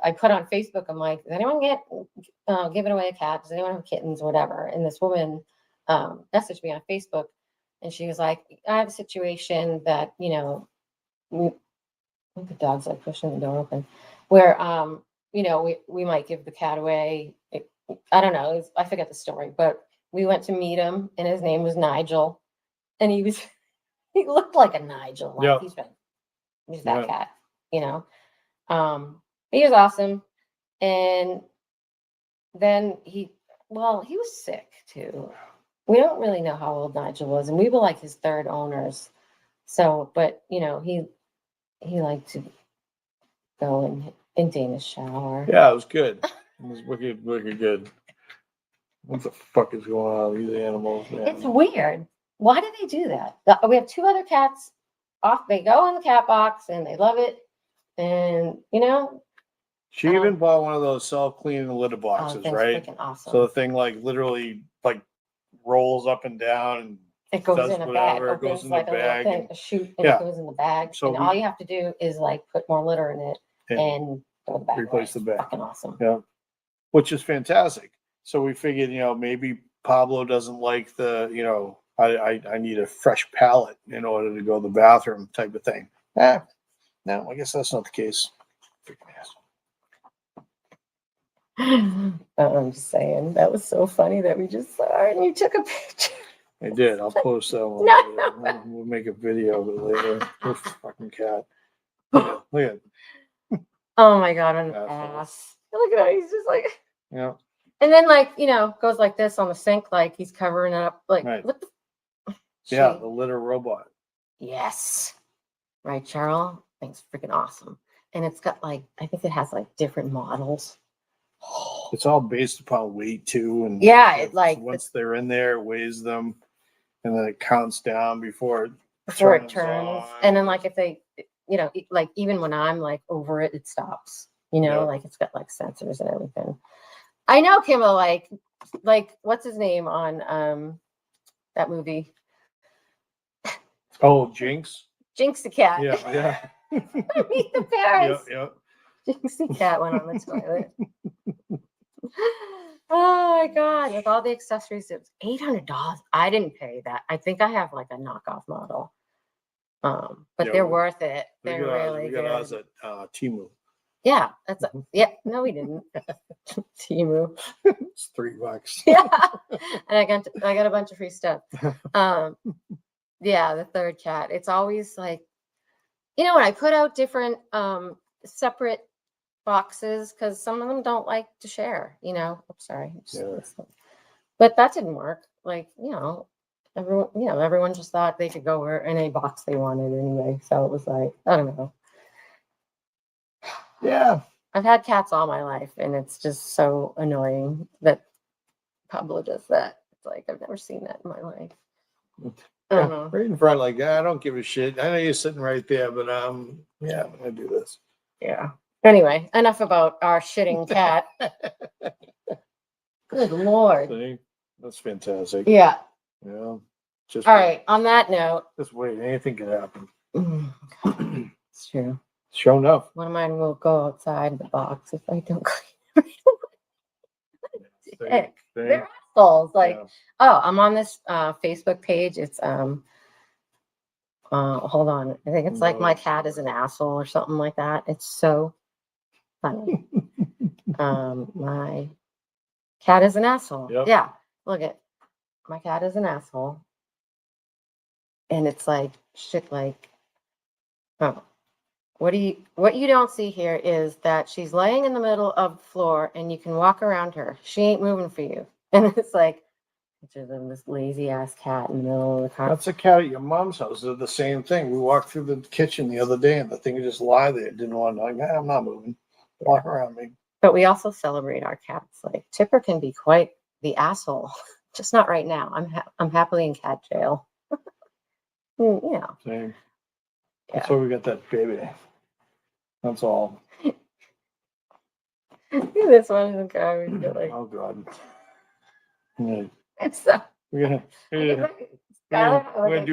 I put on Facebook, I'm like, does anyone giving away a cat? Does anyone have kittens, whatever? And this woman messaged me on Facebook and she was like, I have a situation that, you know, I think the dog's like pushing the door open, where, you know, we might give the cat away. I don't know. I forget the story, but we went to meet him and his name was Nigel. And he looked like a Nigel. Like Yeah. He's that Yeah. cat, you know. He was awesome. And then he was sick too. We don't really know how old Nigel was, and we were like his 3rd owners. So, but you know, he liked to go in Dana's shower. Yeah, it was good. It was wicked good. What the fuck is going on with these animals, man? It's weird. Why do they do that? We have 2 other cats they go in the cat box and they love it. And you know, She even bought one of those self-cleaning litter boxes, thing's right? freaking awesome. So the thing like literally like rolls up and down and it goes does in a whatever, bag, it goes opens in the like a little bag thing, and- a chute, and Yeah. it goes in the bag. So and we- all you have to do is like put more litter in it and and throw the bag replace away. the bag. It's fucking awesome. Yeah, which is fantastic. So we figured, you know, maybe Pablo doesn't like the, you know, I need a fresh palate in order to go to the bathroom type of thing. No, I guess that's not the case. Freaking ass. I'm just saying that was so funny that we just saw it and you took a picture. I did. I'll post that one. No. Later. We'll make a video of it later. This fucking cat. Look at Oh my God, an Asshole. ass. Look at him. He's just like, yeah. and then like, you know, goes like this on the sink, like he's covering it up. Like, Right. what the? Yeah, She- the litter robot. Yes. Right, Cheryl? Thing's freaking awesome. And it's got like, I think it has like different models. It's all based upon weight too, and Yeah, it, like, once they're in there, it weighs them, and then it counts down before it Before it turns turns. on. And then like if they, you know, like even when I'm like over it, it stops. You know, Yeah. like it's got like sensors and everything. I know Kim will like like, what's his name on that movie? Oh, Jinx. Jinx the cat. Yeah, yeah. Meet the Yeah, parents. yeah. Jinx the cat went on the toilet. Oh my God, with all the accessories, it was $800. I didn't pay that. I think I have like a knockoff model. But Yeah, they're we- worth it. We They're got ours, really we got ours good. at Timu. Yeah, yeah. No, we didn't. Timu. It's $3. Yeah, and I got a bunch of free stuff. Yeah, the third cat. It's always like, when I put out different separate boxes because some of them don't like to share. Oops, sorry. Yeah. But that didn't work. Like, everyone just thought they could go where any box they wanted anyway. So it was like, I don't know. Yeah. I've had cats all my life, and it's just so annoying that Pablo does that. It's like, I've never seen that in my life. I don't know. Right in front, like, I don't give a shit. I know you're sitting right there, but yeah, I'm gonna do this. Yeah. Anyway, enough about our shitting cat. Good Lord. See? That's fantastic. Yeah. Yeah. Just All wait. right. On that note, Just wait. Anything can happen. it's true. Sure enough. One of mine will go outside the box if I don't clean. Heck, See? they're assholes. Like, Yeah. oh, I'm on this Facebook page. It's hold on. I think it's like my cat is an asshole or something like that. It's so funny. My cat is an asshole. Yep. Yeah. Look at my cat is an asshole. And it's like shit like, oh, what you don't see here is that she's laying in the middle of the floor and you can walk around her. She ain't moving for you. And it's like, pictures of this lazy ass cat in the middle of the car. That's a cat at your mom's house. They're the same thing. We walked through the kitchen the other day and the thing would just lie there. Didn't want to, like, I'm not moving. Walk around me. But we also celebrate our cats. Like Tipper can be quite the asshole, just not right now. I'm happily in cat jail. Same. Yeah. That's why we got that baby. That's all. This one is garbage. Like, Oh God. Yeah. it's so. We're gonna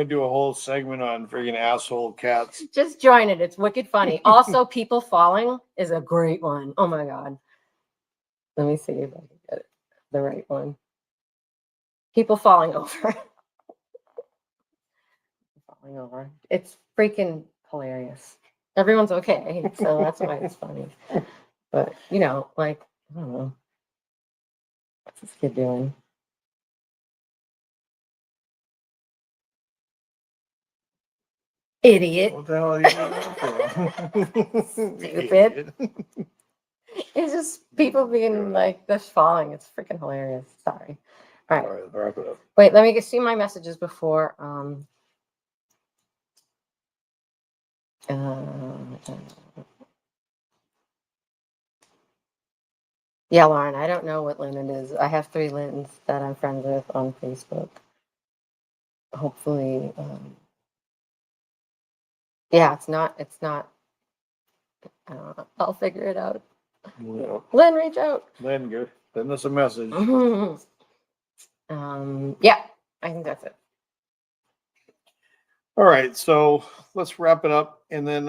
do a whole segment on friggin' asshole cats. Just join it. It's wicked funny. Also, people falling is a great one. Oh my God. Let me see if I can get it. The right one. People falling over. Falling over. It's freaking hilarious. Everyone's okay. So that's why it's funny. But, like, I don't know. What's this kid doing? Idiot. What the hell are you doing? Stupid. It's just people being like, just falling. It's freaking hilarious. Sorry. All right. All right, wrap it up. Wait, let me see my messages before. Yeah, Lauren, I don't know what Lyndon is. I have 3 Lyndons that I'm friends with on Facebook. Hopefully, yeah, it's not, I don't know. I'll figure it out. Yeah. Lynn, reach out. Then good. Send us a message. Yeah, I think that's it. All right, so let's wrap it up, and then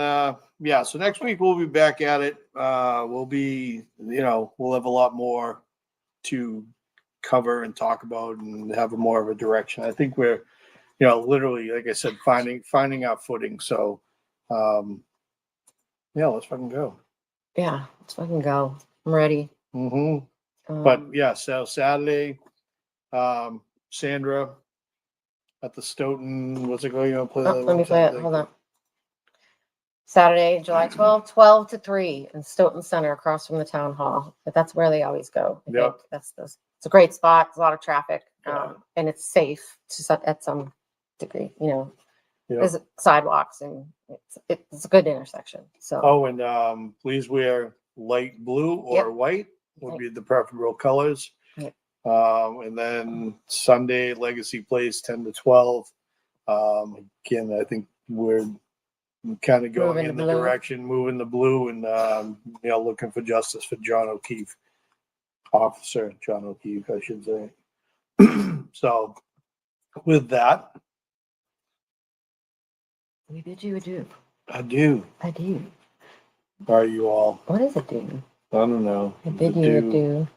yeah. So next week we'll be back at it. We'll be, we'll have a lot more to cover and talk about, and have more of a direction. I think we're, literally, like I said, finding our footing. So, yeah, let's fucking go. Yeah, let's fucking go. I'm ready. But yeah, so Saturday, Sandra at the Stoughton. What's it called? You want to play that? Let me play it. Hold on. Saturday, July 12th, 12 to 3 in Stoughton Center across from the town hall. But that's where they always go. I Yep. think it's a great spot. There's a lot of traffic, Yeah. and it's safe at some degree. Yep. There's sidewalks and it's a good intersection. So Oh, and please wear light blue or Yep. white would be the preferable colors. Yep. And then Sunday, Legacy Place, 10 to 12. Again, I think we're kind of going Moving in the the blue. direction, moving the blue, and looking for justice for John O'Keefe. officer, John O'Keefe, I should say. So with that, We bid you adieu. adieu. Adieu. Are you all? What is adieu? I don't know. I bid you adieu.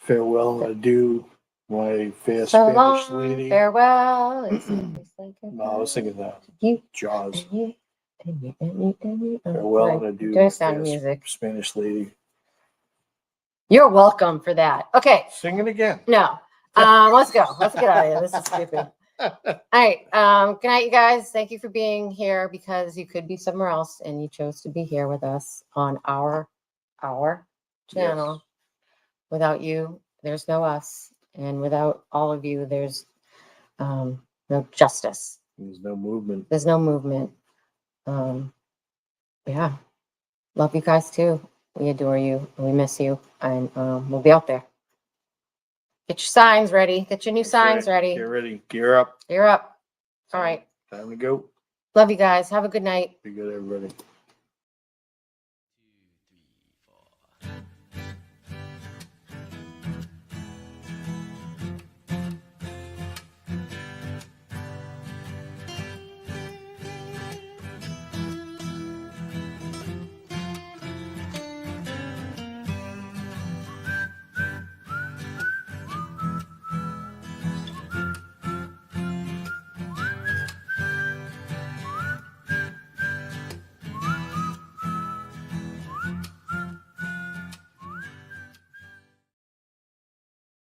Farewell, adieu, my fair So Spanish long, lady. farewell. It's like No, I was thinking that. you Jaws. and you and you and you and you. Oh, Farewell sorry. and adieu, Doing my sound fair music. Spanish lady. You're welcome for that. Okay, Sing it again. no. Let's go. Let's get out of here. This is stupid. All right. Good night, you guys. Thank you for being here because you could be somewhere else and you chose to be here with us on our channel. Without you, there's no us. And without all of you, there's no justice. There's no movement. There's no movement. Yeah. Love you guys too. We adore you. And we miss you. And we'll be out there. Get your signs ready. Get your new signs ready. Get ready. Gear up. You're up. All right. Time to go. Love you guys. Have a good night. Be good, everybody.